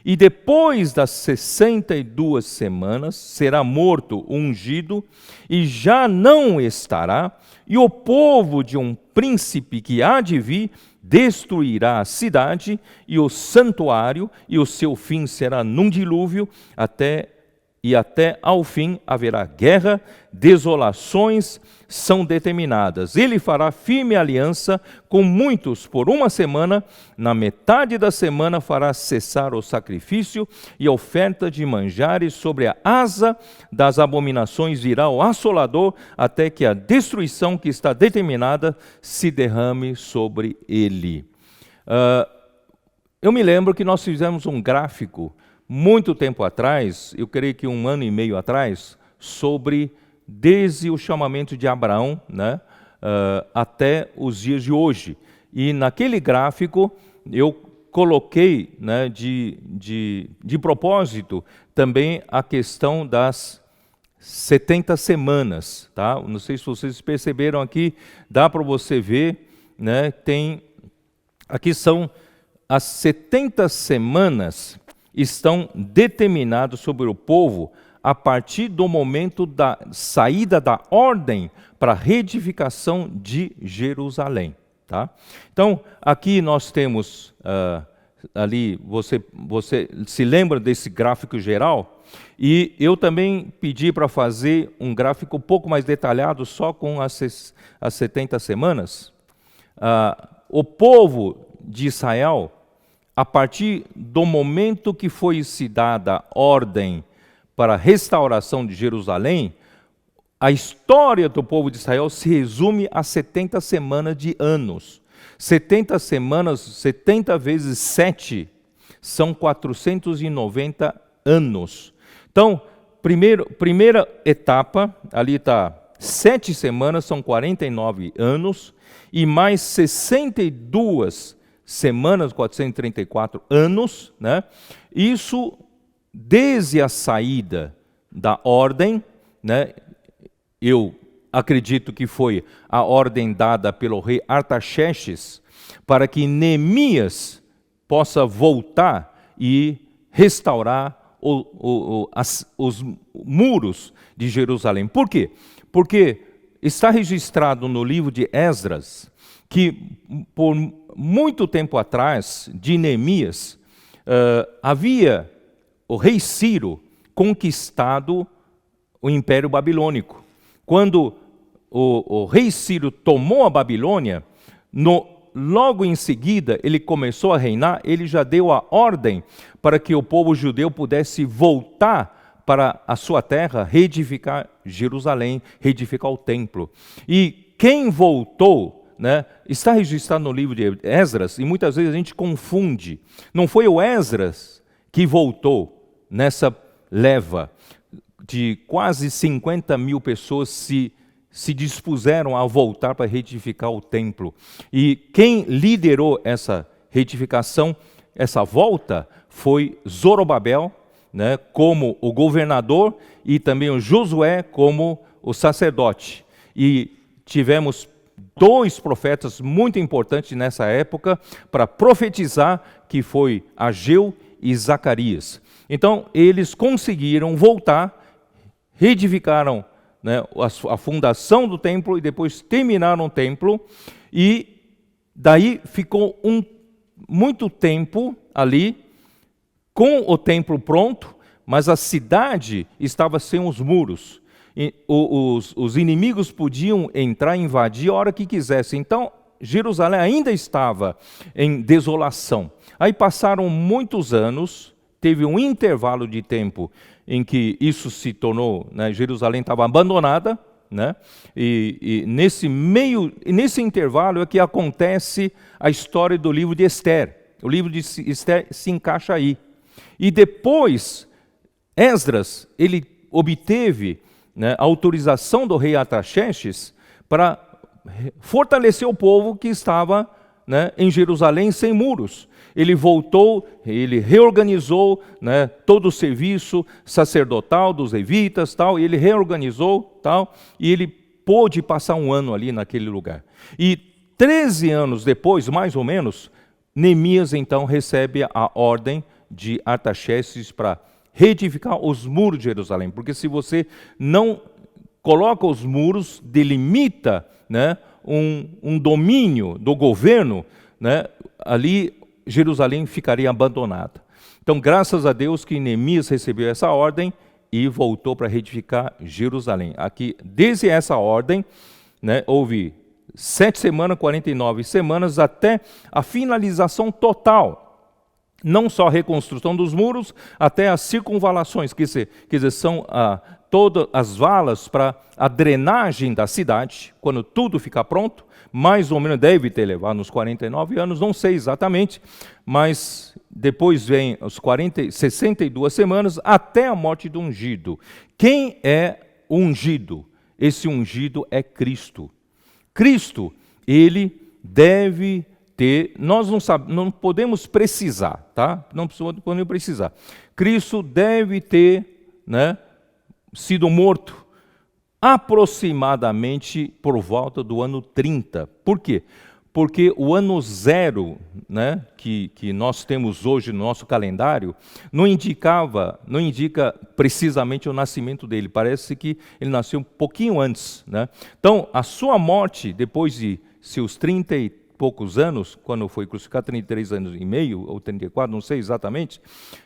S1: E depois das 62 semanas, será morto o ungido, e já não estará, e o povo de um príncipe que há de vir destruirá a cidade e o santuário, e o seu fim será num dilúvio, até ao fim haverá guerra, desolações são determinadas. Ele fará firme aliança com muitos por uma semana, na metade da semana fará cessar o sacrifício e a oferta de manjares, sobre a asa das abominações virá o assolador, até que a destruição que está determinada se derrame sobre ele. Eu me lembro que nós fizemos um gráfico muito tempo atrás, eu creio que 1 ano e meio atrás, sobre desde o chamamento de Abraão, né, até os dias de hoje. E naquele gráfico eu coloquei, né, de propósito também a questão das 70 semanas. Tá? Não sei se vocês perceberam aqui, dá para você ver, né, aqui são as 70 semanas estão determinados sobre o povo a partir do momento da saída da ordem para a reedificação de Jerusalém. Tá? Então, aqui nós temos, ali, você se lembra desse gráfico geral? E eu também pedi para fazer um gráfico um pouco mais detalhado, só com as 70 semanas. O povo de Israel, a partir do momento que foi se dada ordem para a restauração de Jerusalém, a história do povo de Israel se resume a 70 semanas de anos. 70 semanas, 70 vezes 7, são 490 anos. Então, primeira etapa, ali está 7 semanas, são 49 anos, e mais 62 semanas, 434 anos, né? Isso desde a saída da ordem, né? Eu acredito que foi a ordem dada pelo rei Artaxerxes para que Neemias possa voltar e restaurar os muros de Jerusalém. Por quê? Porque está registrado no livro de Esdras que por muito tempo atrás, de Neemias, havia o rei Ciro conquistado o Império Babilônico. Quando o rei Ciro tomou a Babilônia, logo em seguida ele começou a reinar, ele já deu a ordem para que o povo judeu pudesse voltar para a sua terra, reedificar Jerusalém, reedificar o templo. E quem voltou né, está registrado no livro de Esdras, e muitas vezes a gente confunde. Não foi o Esdras que voltou nessa leva de quase 50 mil pessoas se dispuseram a voltar para retificar o templo. E quem liderou essa retificação, essa volta, foi Zorobabel, né, como o governador, e também o Josué como o sacerdote. E tivemos 2 profetas muito importantes nessa época para profetizar, que foi Ageu e Zacarias. Então, eles conseguiram voltar, reedificaram, né, a fundação do templo e depois terminaram o templo, e daí ficou muito tempo ali com o templo pronto, mas a cidade estava sem os muros. E os inimigos podiam entrar e invadir a hora que quisessem. Então, Jerusalém ainda estava em desolação. Aí passaram muitos anos, teve um intervalo de tempo em que isso se tornou, né, Jerusalém estava abandonada, né, e nesse intervalo é que acontece a história do livro de Esther. O livro de Esther se encaixa aí. E depois, Esdras, ele obteve, né, a autorização do rei Artaxerxes para fortalecer o povo que estava, né, em Jerusalém sem muros. Ele voltou, ele reorganizou, né, todo o serviço sacerdotal dos levitas, tal, e ele reorganizou, tal, e ele pôde passar um ano ali naquele lugar. E 13 anos depois, mais ou menos, Neemias então recebe a ordem de Artaxerxes para reedificar os muros de Jerusalém, porque se você não coloca os muros, delimita, né, um domínio do governo, né, ali Jerusalém ficaria abandonada. Então, graças a Deus que Neemias recebeu essa ordem e voltou para reedificar Jerusalém. Aqui, desde essa ordem, né, houve 7 semanas, 49 semanas, até a finalização total. Não só a reconstrução dos muros, até as circunvalações, quer dizer, são todas as valas para a drenagem da cidade, quando tudo ficar pronto, mais ou menos deve ter levado uns 49 anos, não sei exatamente, mas depois vem os 62 semanas até a morte do ungido. Quem é o ungido? Esse ungido é Cristo. Cristo, ele deve ter, nós não podemos precisar, tá? Não podemos precisar. Cristo deve ter, né, sido morto aproximadamente por volta do ano 30. Por quê? Porque o ano 0, né, que nós temos hoje no nosso calendário, não indica precisamente o nascimento dele. Parece que ele nasceu um pouquinho antes, né? Então, a sua morte, depois de seus 30 e poucos anos, quando foi crucificado, 33 anos e meio, ou 34, não sei exatamente.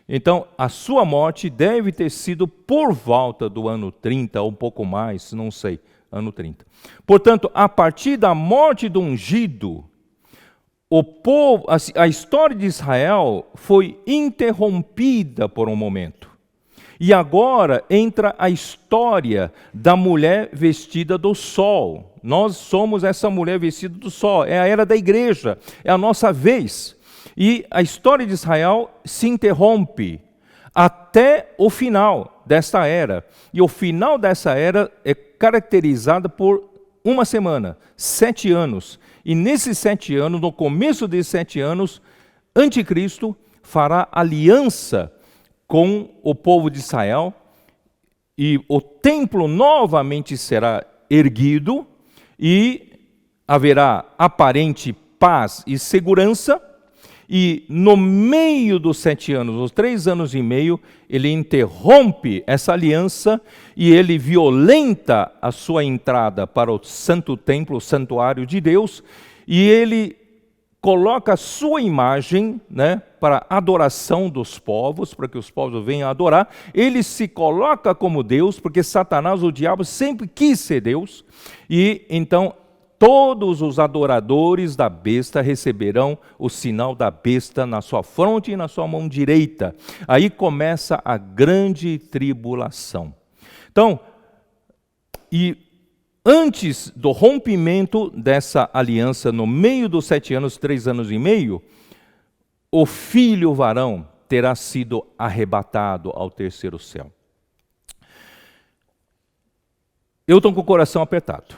S1: Então, a sua morte deve ter sido por volta do ano 30, ou um pouco mais, não sei, ano 30. Portanto, a partir da morte do ungido, o povo, a história de Israel foi interrompida por um momento. E agora entra a história da mulher vestida do sol. Nós somos essa mulher vestida do sol, é a era da igreja, é a nossa vez. E a história de Israel se interrompe até o final desta era. E o final dessa era é caracterizada por uma semana, 7 anos. E nesses 7 anos, no começo desses 7 anos, Anticristo fará aliança com o povo de Israel, e o templo novamente será erguido, e haverá aparente paz e segurança, e no meio dos 7 anos, os 3 anos e meio, ele interrompe essa aliança, e ele violenta a sua entrada para o santo templo, o santuário de Deus, e ele coloca a sua imagem, né, para adoração dos povos, para que os povos venham adorar. Ele se coloca como Deus, porque Satanás, o diabo, sempre quis ser Deus. E então todos os adoradores da besta receberão o sinal da besta na sua fronte e na sua mão direita. Aí começa a grande tribulação. Então, e antes do rompimento dessa aliança, no meio dos 7 anos, 3 anos e meio, o filho varão terá sido arrebatado ao terceiro céu. Eu estou com o coração apertado.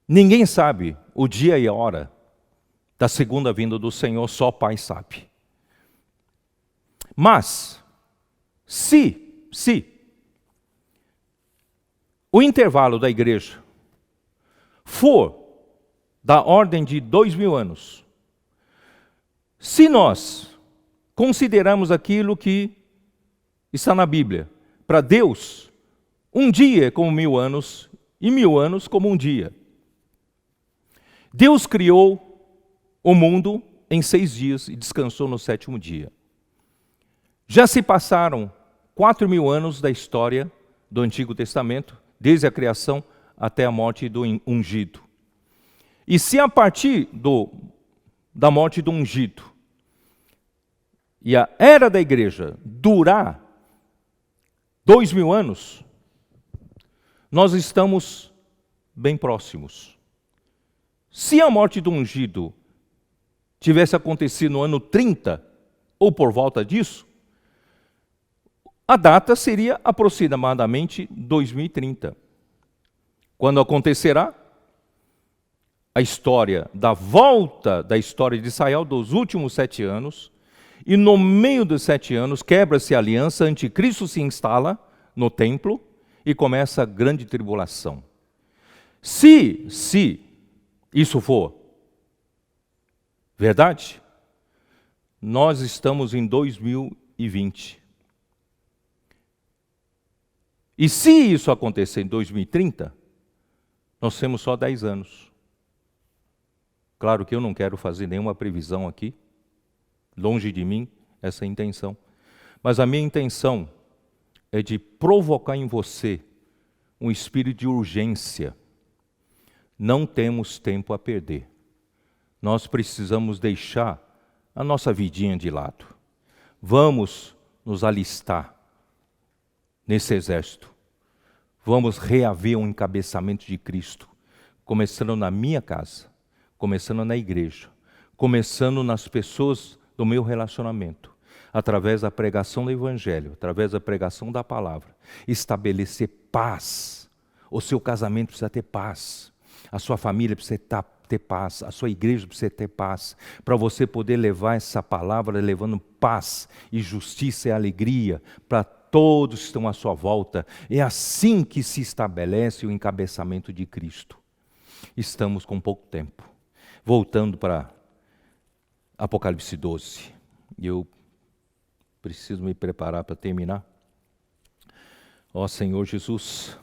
S1: Ninguém sabe o dia e a hora da segunda vinda do Senhor, só o Pai sabe. Mas, se o intervalo da igreja for da ordem de 2000 anos, se nós considerarmos aquilo que está na Bíblia, para Deus, um dia é como 1000 anos, e 1000 anos como um dia. Deus criou o mundo em 6 dias e descansou no 7º dia. Já se passaram 4000 anos da história do Antigo Testamento, desde a criação até a morte do ungido. E se a partir da morte do ungido e a era da igreja durar 2000 anos, nós estamos bem próximos. Se a morte do ungido tivesse acontecido no ano 30, ou por volta disso, a data seria aproximadamente 2030. Quando acontecerá a história da volta da história de Israel dos últimos 7 anos, e no meio dos 7 anos quebra-se a aliança, anticristo se instala no templo e começa a grande tribulação. Se isso for verdade, nós estamos em 2020. E se isso acontecer em 2030, nós temos só 10 anos. Claro que eu não quero fazer nenhuma previsão aqui, longe de mim essa intenção. Mas a minha intenção é de provocar em você um espírito de urgência. Não temos tempo a perder. Nós precisamos deixar a nossa vidinha de lado. Vamos nos alistar nesse exército. Vamos reaver um encabeçamento de Cristo, começando na minha casa, começando na igreja, começando nas pessoas do meu relacionamento, através da pregação do Evangelho, através da pregação da palavra, estabelecer paz. O seu casamento precisa ter paz, a sua família precisa ter paz, a sua igreja precisa ter paz, para você poder levar essa palavra levando paz e justiça e alegria para todos que estão à sua volta. É assim que se estabelece o encabeçamento de Cristo. Estamos com pouco tempo. Voltando para Apocalipse 12. Eu preciso me preparar para terminar. Ó Senhor Jesus.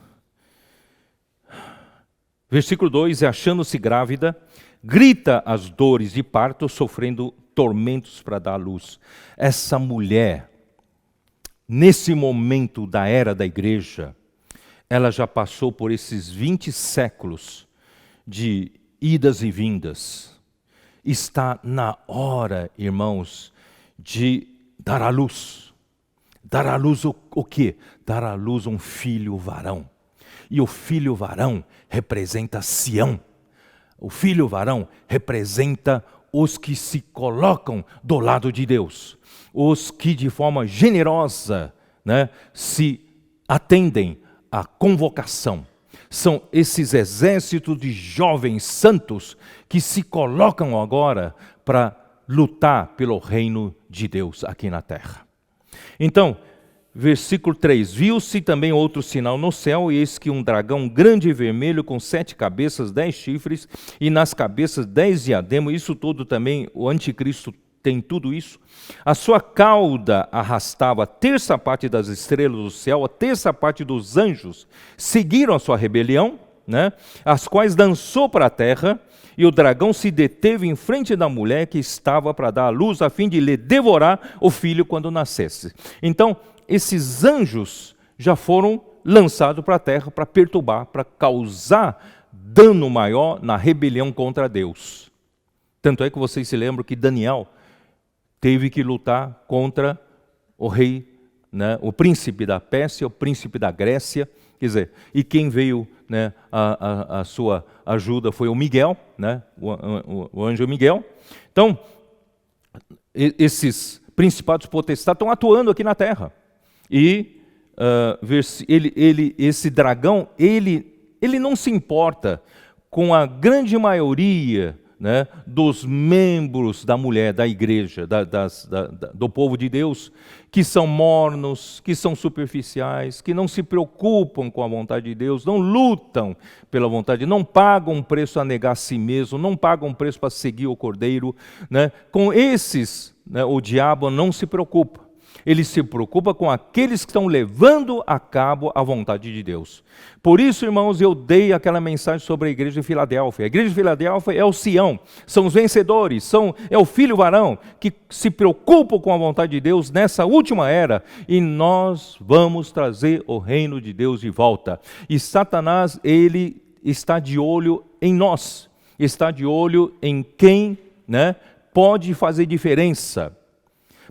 S1: Versículo 2, achando-se grávida, grita as dores de parto, sofrendo tormentos para dar à luz. Essa mulher, nesse momento da era da igreja, ela já passou por esses 20 séculos de idas e vindas. Está na hora, irmãos, de dar à luz. Dar à luz o quê? Dar à luz um filho varão. E o filho varão representa Sião. O filho varão representa os que se colocam do lado de Deus. Os que de forma generosa, se atendem à convocação. São esses exércitos de jovens santos que se colocam agora para lutar pelo reino de Deus aqui na terra. Então, versículo 3, viu-se também outro sinal no céu, e eis que um dragão grande e vermelho, com 7 cabeças, 10 chifres, e nas cabeças 10 diademas, isso tudo também, o anticristo tem tudo isso. A sua cauda arrastava a terça parte das estrelas do céu, a terça parte dos anjos seguiram a sua rebelião, as quais dançou para a terra, e o dragão se deteve em frente da mulher que estava para dar à luz, a fim de lhe devorar o filho quando nascesse. Então, esses anjos já foram lançados para a terra para perturbar, para causar dano maior na rebelião contra Deus. Tanto é que vocês se lembram que Daniel teve que lutar contra o rei, o príncipe da Pérsia, o príncipe da Grécia, Quer dizer, e quem veio, né, a sua ajuda foi o Miguel, né, o anjo Miguel. Então, esses principados potestades estão atuando aqui na terra. E esse dragão, ele não se importa com a grande maioria, né, dos membros da mulher, da igreja, do povo de Deus, que são mornos, que são superficiais, que não se preocupam com a vontade de Deus, não lutam pela vontade, não pagam um preço a negar a si mesmo, não pagam um preço para seguir o Cordeiro, né? Com esses, né, o diabo não se preocupa. Ele se preocupa com aqueles que estão levando a cabo a vontade de Deus. Por isso, irmãos, eu dei aquela mensagem sobre a igreja de Filadélfia. A igreja de Filadélfia é o Sião, são os vencedores, é o filho varão que se preocupam com a vontade de Deus nessa última era, e nós vamos trazer o reino de Deus de volta. E Satanás, ele está de olho em nós, está de olho em quem, né, pode fazer diferença.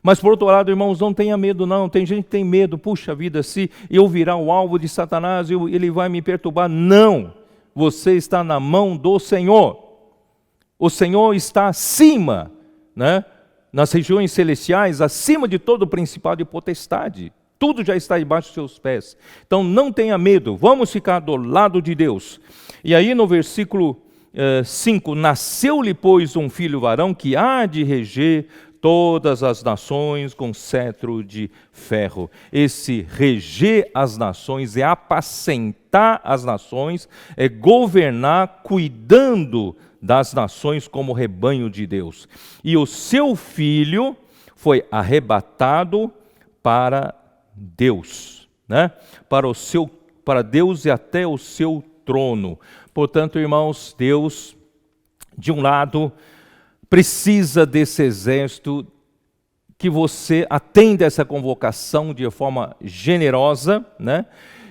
S1: Mas, por outro lado, irmãos, não tenha medo não. Tem gente que tem medo, puxa vida, se eu virar o alvo de Satanás, ele vai me perturbar. Não, você está na mão do Senhor. O Senhor está acima, né, nas regiões celestiais, acima de todo principado e potestade. Tudo já está debaixo dos seus pés. Então, não tenha medo, vamos ficar do lado de Deus. E aí, no versículo 5, nasceu-lhe, pois, um filho varão que há de reger todas as nações com cetro de ferro. Esse reger as nações é apacentar as nações, é governar cuidando das nações como rebanho de Deus. E o seu filho foi arrebatado para Deus, né? Para Deus e até o seu trono. Portanto, irmãos, Deus, de um lado, precisa desse exército, que você atenda essa convocação de forma generosa, né?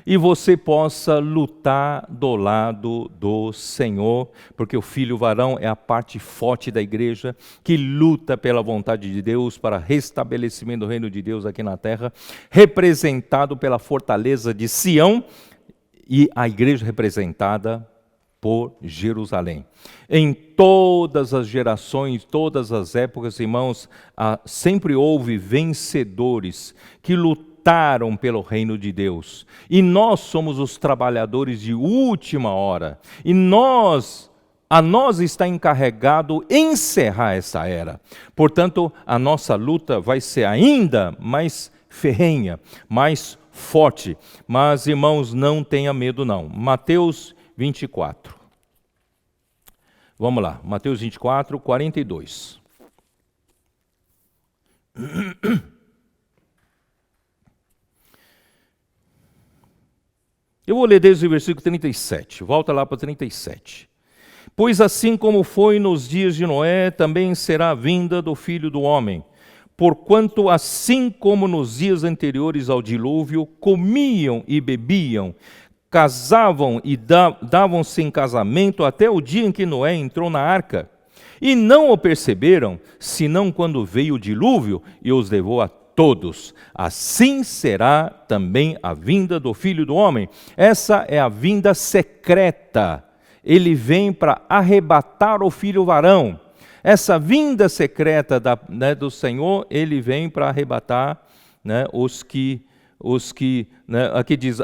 S1: E você possa lutar do lado do Senhor, porque o filho varão é a parte forte da igreja, que luta pela vontade de Deus, para restabelecimento do reino de Deus aqui na terra, representado pela fortaleza de Sião, e a igreja representada por Jerusalém. Em todas as gerações, todas as épocas, irmãos, sempre houve vencedores que lutaram pelo reino de Deus. E nós somos os trabalhadores de última hora. E a nós está encarregado encerrar essa era. Portanto, a nossa luta vai ser ainda mais ferrenha, mais forte. Mas, irmãos, não tenha medo não. Mateus 24. Vamos lá, Mateus 24, 42. Eu vou ler desde o versículo 37, volta lá para 37. Pois assim como foi nos dias de Noé, também será a vinda do Filho do Homem. Porquanto assim como nos dias anteriores ao dilúvio, comiam e bebiam, casavam e davam-se em casamento até o dia em que Noé entrou na arca. E não o perceberam, senão quando veio o dilúvio e os levou a todos. Assim será também a vinda do Filho do Homem. Essa é a vinda secreta. Ele vem para arrebatar o filho varão. Essa vinda secreta do Senhor, ele vem para arrebatar, né, os que né, aqui diz: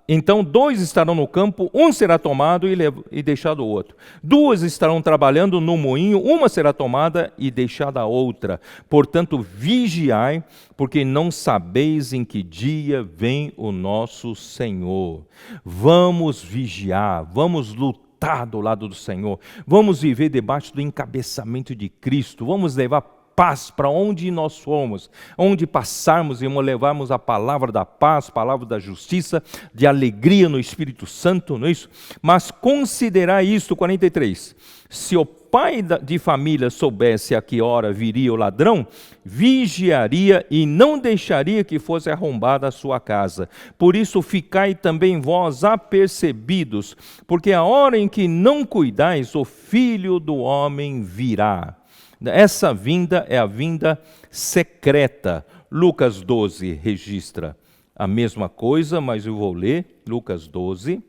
S1: então 2 estarão no campo, um será tomado e deixado o outro. 2 estarão trabalhando no moinho, uma será tomada e deixada a outra. Portanto, vigiai, porque não sabeis em que dia vem o nosso Senhor. Vamos vigiar, vamos lutar do lado do Senhor. Vamos viver debaixo do encabeçamento de Cristo. Vamos levar paz para onde nós formos, onde passarmos, irmão, levarmos a palavra da paz, palavra da justiça, de alegria no Espírito Santo, não é isso? Mas considerar isto, 43, se o pai de família soubesse a que hora viria o ladrão, vigiaria e não deixaria que fosse arrombada a sua casa. Por isso ficai também vós apercebidos, porque a hora em que não cuidais, o Filho do Homem virá. Essa vinda é a vinda secreta. Lucas 12 registra a mesma coisa, mas eu vou ler Lucas 12,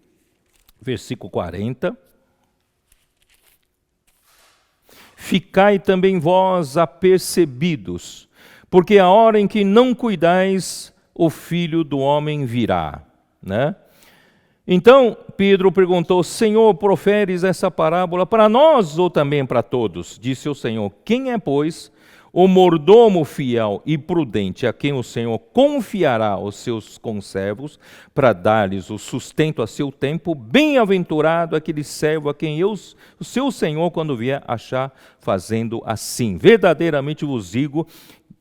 S1: versículo 40. Ficai também vós apercebidos, porque a hora em que não cuidais, o Filho do Homem virá, né? Então, Pedro perguntou: Senhor, proferes essa parábola para nós ou também para todos? Disse o Senhor: quem é, pois, o mordomo fiel e prudente a quem o Senhor confiará os seus conservos para dar-lhes o sustento a seu tempo? Bem-aventurado aquele servo a quem o seu Senhor, quando vier, achar fazendo assim. Verdadeiramente vos digo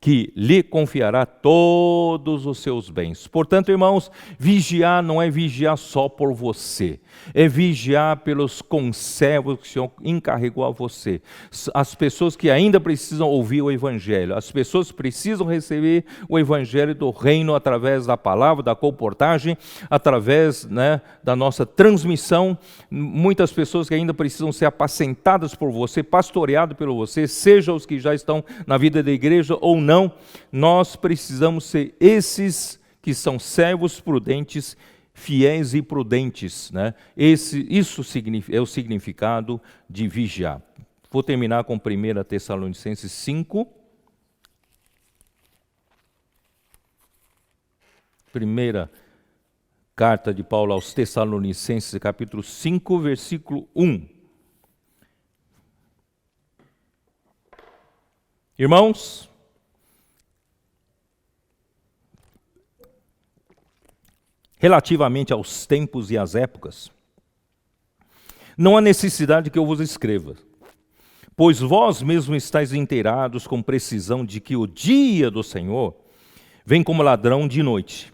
S1: que lhe confiará todos os seus bens. Portanto, irmãos, vigiar não é vigiar só por você, é vigiar pelos conservos que o Senhor encarregou a você. As pessoas que ainda precisam ouvir o Evangelho, as pessoas que precisam receber o Evangelho do Reino através da palavra, da comportagem, através, né, da nossa transmissão. Muitas pessoas que ainda precisam ser apacentadas por você, pastoreadas por você, seja os que já estão na vida da igreja ou não. Nós precisamos ser esses que são servos prudentes, fiéis e prudentes, né? Isso é o significado de vigiar. Vou terminar com 1 Tessalonicenses 5. Primeira carta de Paulo aos Tessalonicenses, capítulo 5, versículo 1. Irmãos, relativamente aos tempos e às épocas, não há necessidade que eu vos escreva, pois vós mesmos estáis inteirados com precisão de que o dia do Senhor vem como ladrão de noite.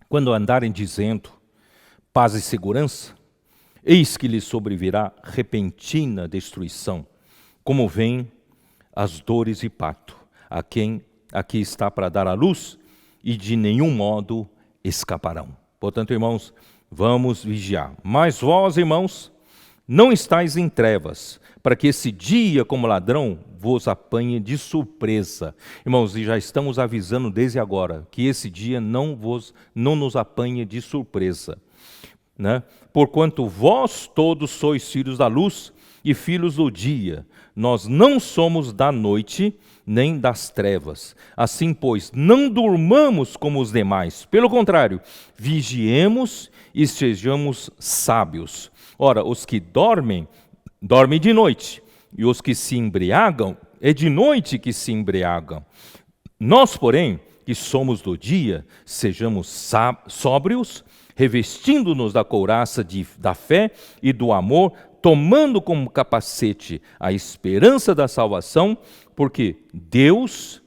S1: Quando andarem dizendo paz e segurança, eis que lhes sobrevirá repentina destruição, como vem as dores de parto, a quem aqui está para dar a luz, e de nenhum modo escaparão. Portanto, irmãos, vamos vigiar. Mas vós, irmãos, não estáis em trevas, para que esse dia, como ladrão, vos apanhe de surpresa. Irmãos, e já estamos avisando desde agora, que esse dia não nos apanhe de surpresa, né? Porquanto vós todos sois filhos da luz e filhos do dia. Nós não somos da noite, nem das trevas. Assim, pois, não durmamos como os demais. Pelo contrário, vigiemos e sejamos sábios. Ora, os que dormem, dormem de noite. E os que se embriagam, é de noite que se embriagam. Nós, porém, que somos do dia, sejamos sóbrios, revestindo-nos da couraça da fé e do amor, tomando como capacete a esperança da salvação, porque Deus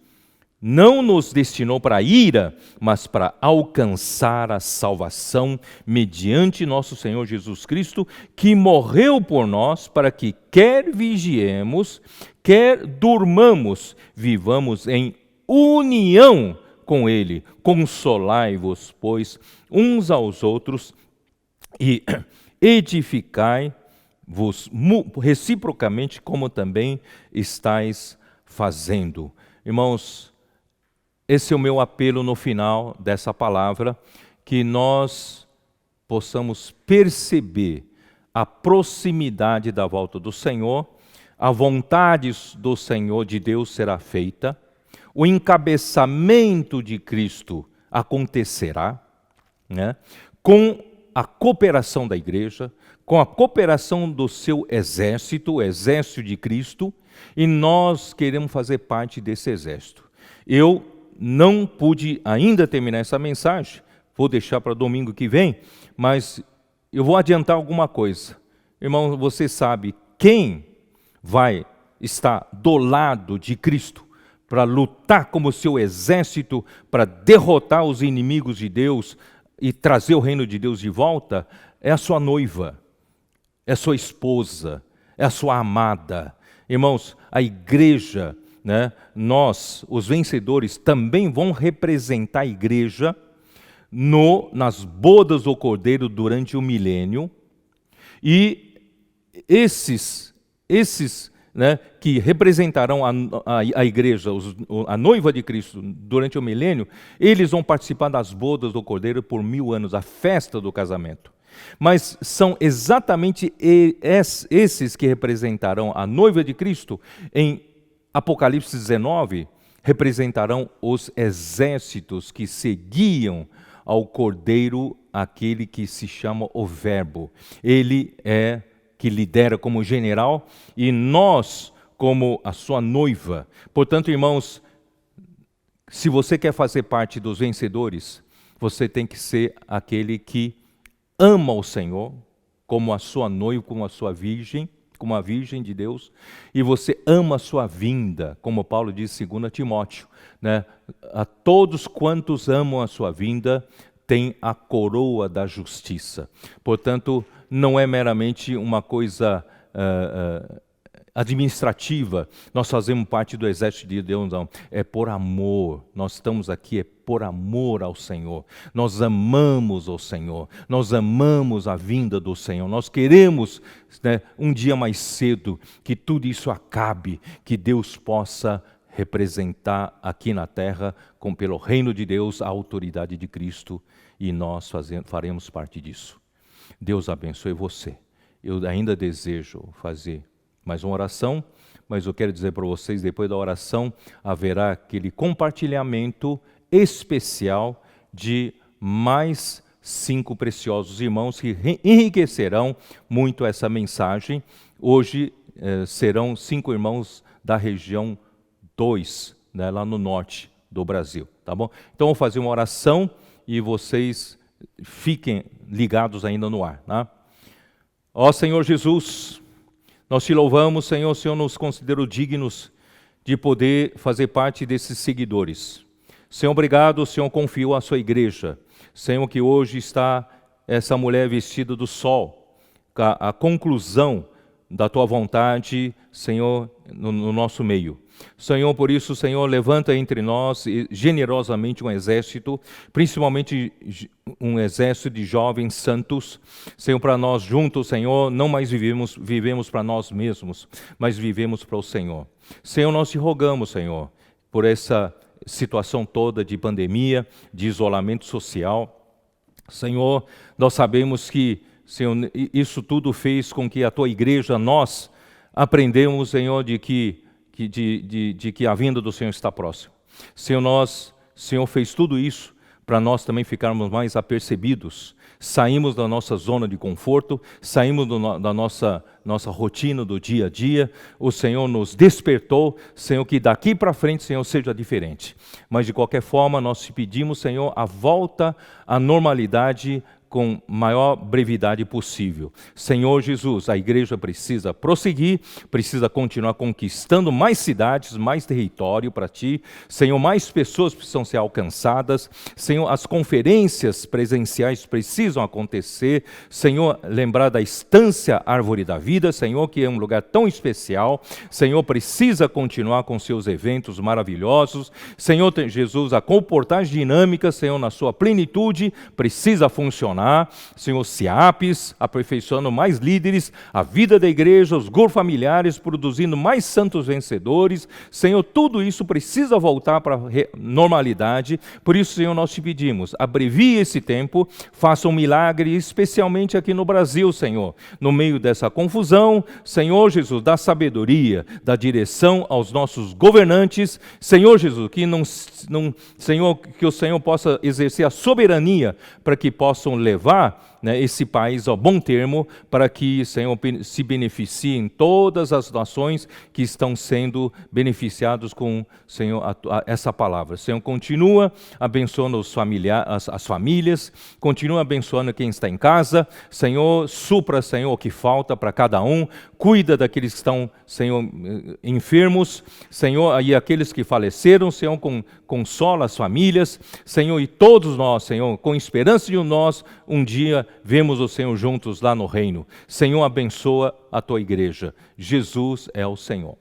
S1: não nos destinou para a ira, mas para alcançar a salvação mediante nosso Senhor Jesus Cristo, que morreu por nós, para que quer vigiemos, quer durmamos, vivamos em união com Ele. Consolai-vos, pois, uns aos outros e edificai-vos reciprocamente, como também estáis fazendo. Irmãos, esse é o meu apelo no final dessa palavra, que nós possamos perceber a proximidade da volta do Senhor, a vontade do Senhor de Deus será feita, o encabeçamento de Cristo acontecerá, né? Com a cooperação da igreja, com a cooperação do seu exército, o exército de Cristo, e nós queremos fazer parte desse exército. Eu não pude ainda terminar essa mensagem, vou deixar para domingo que vem, mas eu vou adiantar alguma coisa. Irmão, você sabe quem vai estar do lado de Cristo para lutar como seu exército, para derrotar os inimigos de Deus e trazer o reino de Deus de volta? É a sua noiva, é a sua esposa, é a sua amada. Irmãos, a igreja, né, nós, os vencedores, também vão representar a igreja nas bodas do Cordeiro durante o milênio. E esses né, que representarão a igreja, a noiva de Cristo durante o milênio, eles vão participar das bodas do Cordeiro por 1000 anos, a festa do casamento. Mas são exatamente esses que representarão a noiva de Cristo. Em Apocalipse 19, representarão os exércitos que seguiam ao Cordeiro, aquele que se chama o Verbo. Ele é que lidera como general e nós como a sua noiva. Portanto, irmãos, se você quer fazer parte dos vencedores, você tem que ser aquele que ama o Senhor, como a sua noiva, como a sua virgem, como a virgem de Deus, e você ama a sua vinda, como Paulo diz em 2 Timóteo, né? A todos quantos amam a sua vinda, tem a coroa da justiça. Portanto, não é meramente uma coisa administrativa, nós fazemos parte do exército de Deus, não. É por amor, nós estamos aqui, é por amor ao Senhor. Nós amamos o Senhor, nós amamos a vinda do Senhor, nós queremos, né, um dia mais cedo que tudo isso acabe, que Deus possa representar aqui na terra, pelo reino de Deus, a autoridade de Cristo, e nós faremos parte disso. Deus abençoe você. Eu ainda desejo fazer mais uma oração, mas eu quero dizer para vocês, depois da oração, haverá aquele compartilhamento especial de mais 5 preciosos irmãos que enriquecerão muito essa mensagem. Hoje serão 5 irmãos da região 2, né, lá no norte do Brasil, tá bom? Então, vou fazer uma oração e vocês fiquem ligados ainda no ar, tá? Ó Senhor Jesus, nós te louvamos, Senhor, o Senhor nos considerou dignos de poder fazer parte desses seguidores. Senhor, obrigado, o Senhor confiou à sua igreja. Senhor, que hoje está essa mulher vestida do sol, a conclusão da tua vontade, Senhor, no nosso meio. Senhor, por isso, Senhor, levanta entre nós generosamente um exército, principalmente um exército de jovens santos. Senhor, para nós juntos, Senhor, não mais vivemos para nós mesmos, mas vivemos para o Senhor. Senhor, nós te rogamos, Senhor, por essa situação toda de pandemia, de isolamento social. Senhor, nós sabemos que, Senhor, isso tudo fez com que a tua igreja, nós aprendemos, Senhor, de que a vinda do Senhor está próxima. Senhor fez tudo isso para nós também ficarmos mais apercebidos. Saímos da nossa zona de conforto, saímos da nossa rotina do dia a dia. O Senhor nos despertou, Senhor, que daqui para frente, Senhor, seja diferente. Mas de qualquer forma, nós te pedimos, Senhor, a volta à normalidade com maior brevidade possível. Senhor Jesus, a igreja precisa prosseguir, precisa continuar conquistando mais cidades, mais território para ti. Senhor, mais pessoas precisam ser alcançadas. Senhor, as conferências presenciais precisam acontecer. Senhor, lembrar da Estância Árvore da Vida, Senhor, que é um lugar tão especial. Senhor, precisa continuar com seus eventos maravilhosos. Senhor Jesus, a comportagem dinâmica, Senhor, na sua plenitude, precisa funcionar. Senhor, CIAPs, aperfeiçoando mais líderes, a vida da igreja, os grupos familiares, produzindo mais santos vencedores. Senhor, tudo isso precisa voltar para a normalidade. Por isso, Senhor, nós te pedimos, abrevie esse tempo, faça um milagre, especialmente aqui no Brasil, Senhor. No meio dessa confusão, Senhor Jesus, dá sabedoria, dá direção aos nossos governantes. Senhor Jesus, Senhor, que o Senhor possa exercer a soberania para que possam levar, né, esse país ao bom termo, para que, Senhor, se beneficiem todas as nações que estão sendo beneficiados com, Senhor, essa palavra. Senhor, continua abençoando as famílias, continua abençoando quem está em casa. Senhor, supra, Senhor, o que falta para cada um. Cuida daqueles que estão, Senhor, enfermos. Senhor, e aqueles que faleceram, Senhor, consola as famílias. Senhor, e todos nós, Senhor, com esperança de nós, um dia vemos o Senhor juntos lá no reino. Senhor, abençoa a tua igreja. Jesus é o Senhor.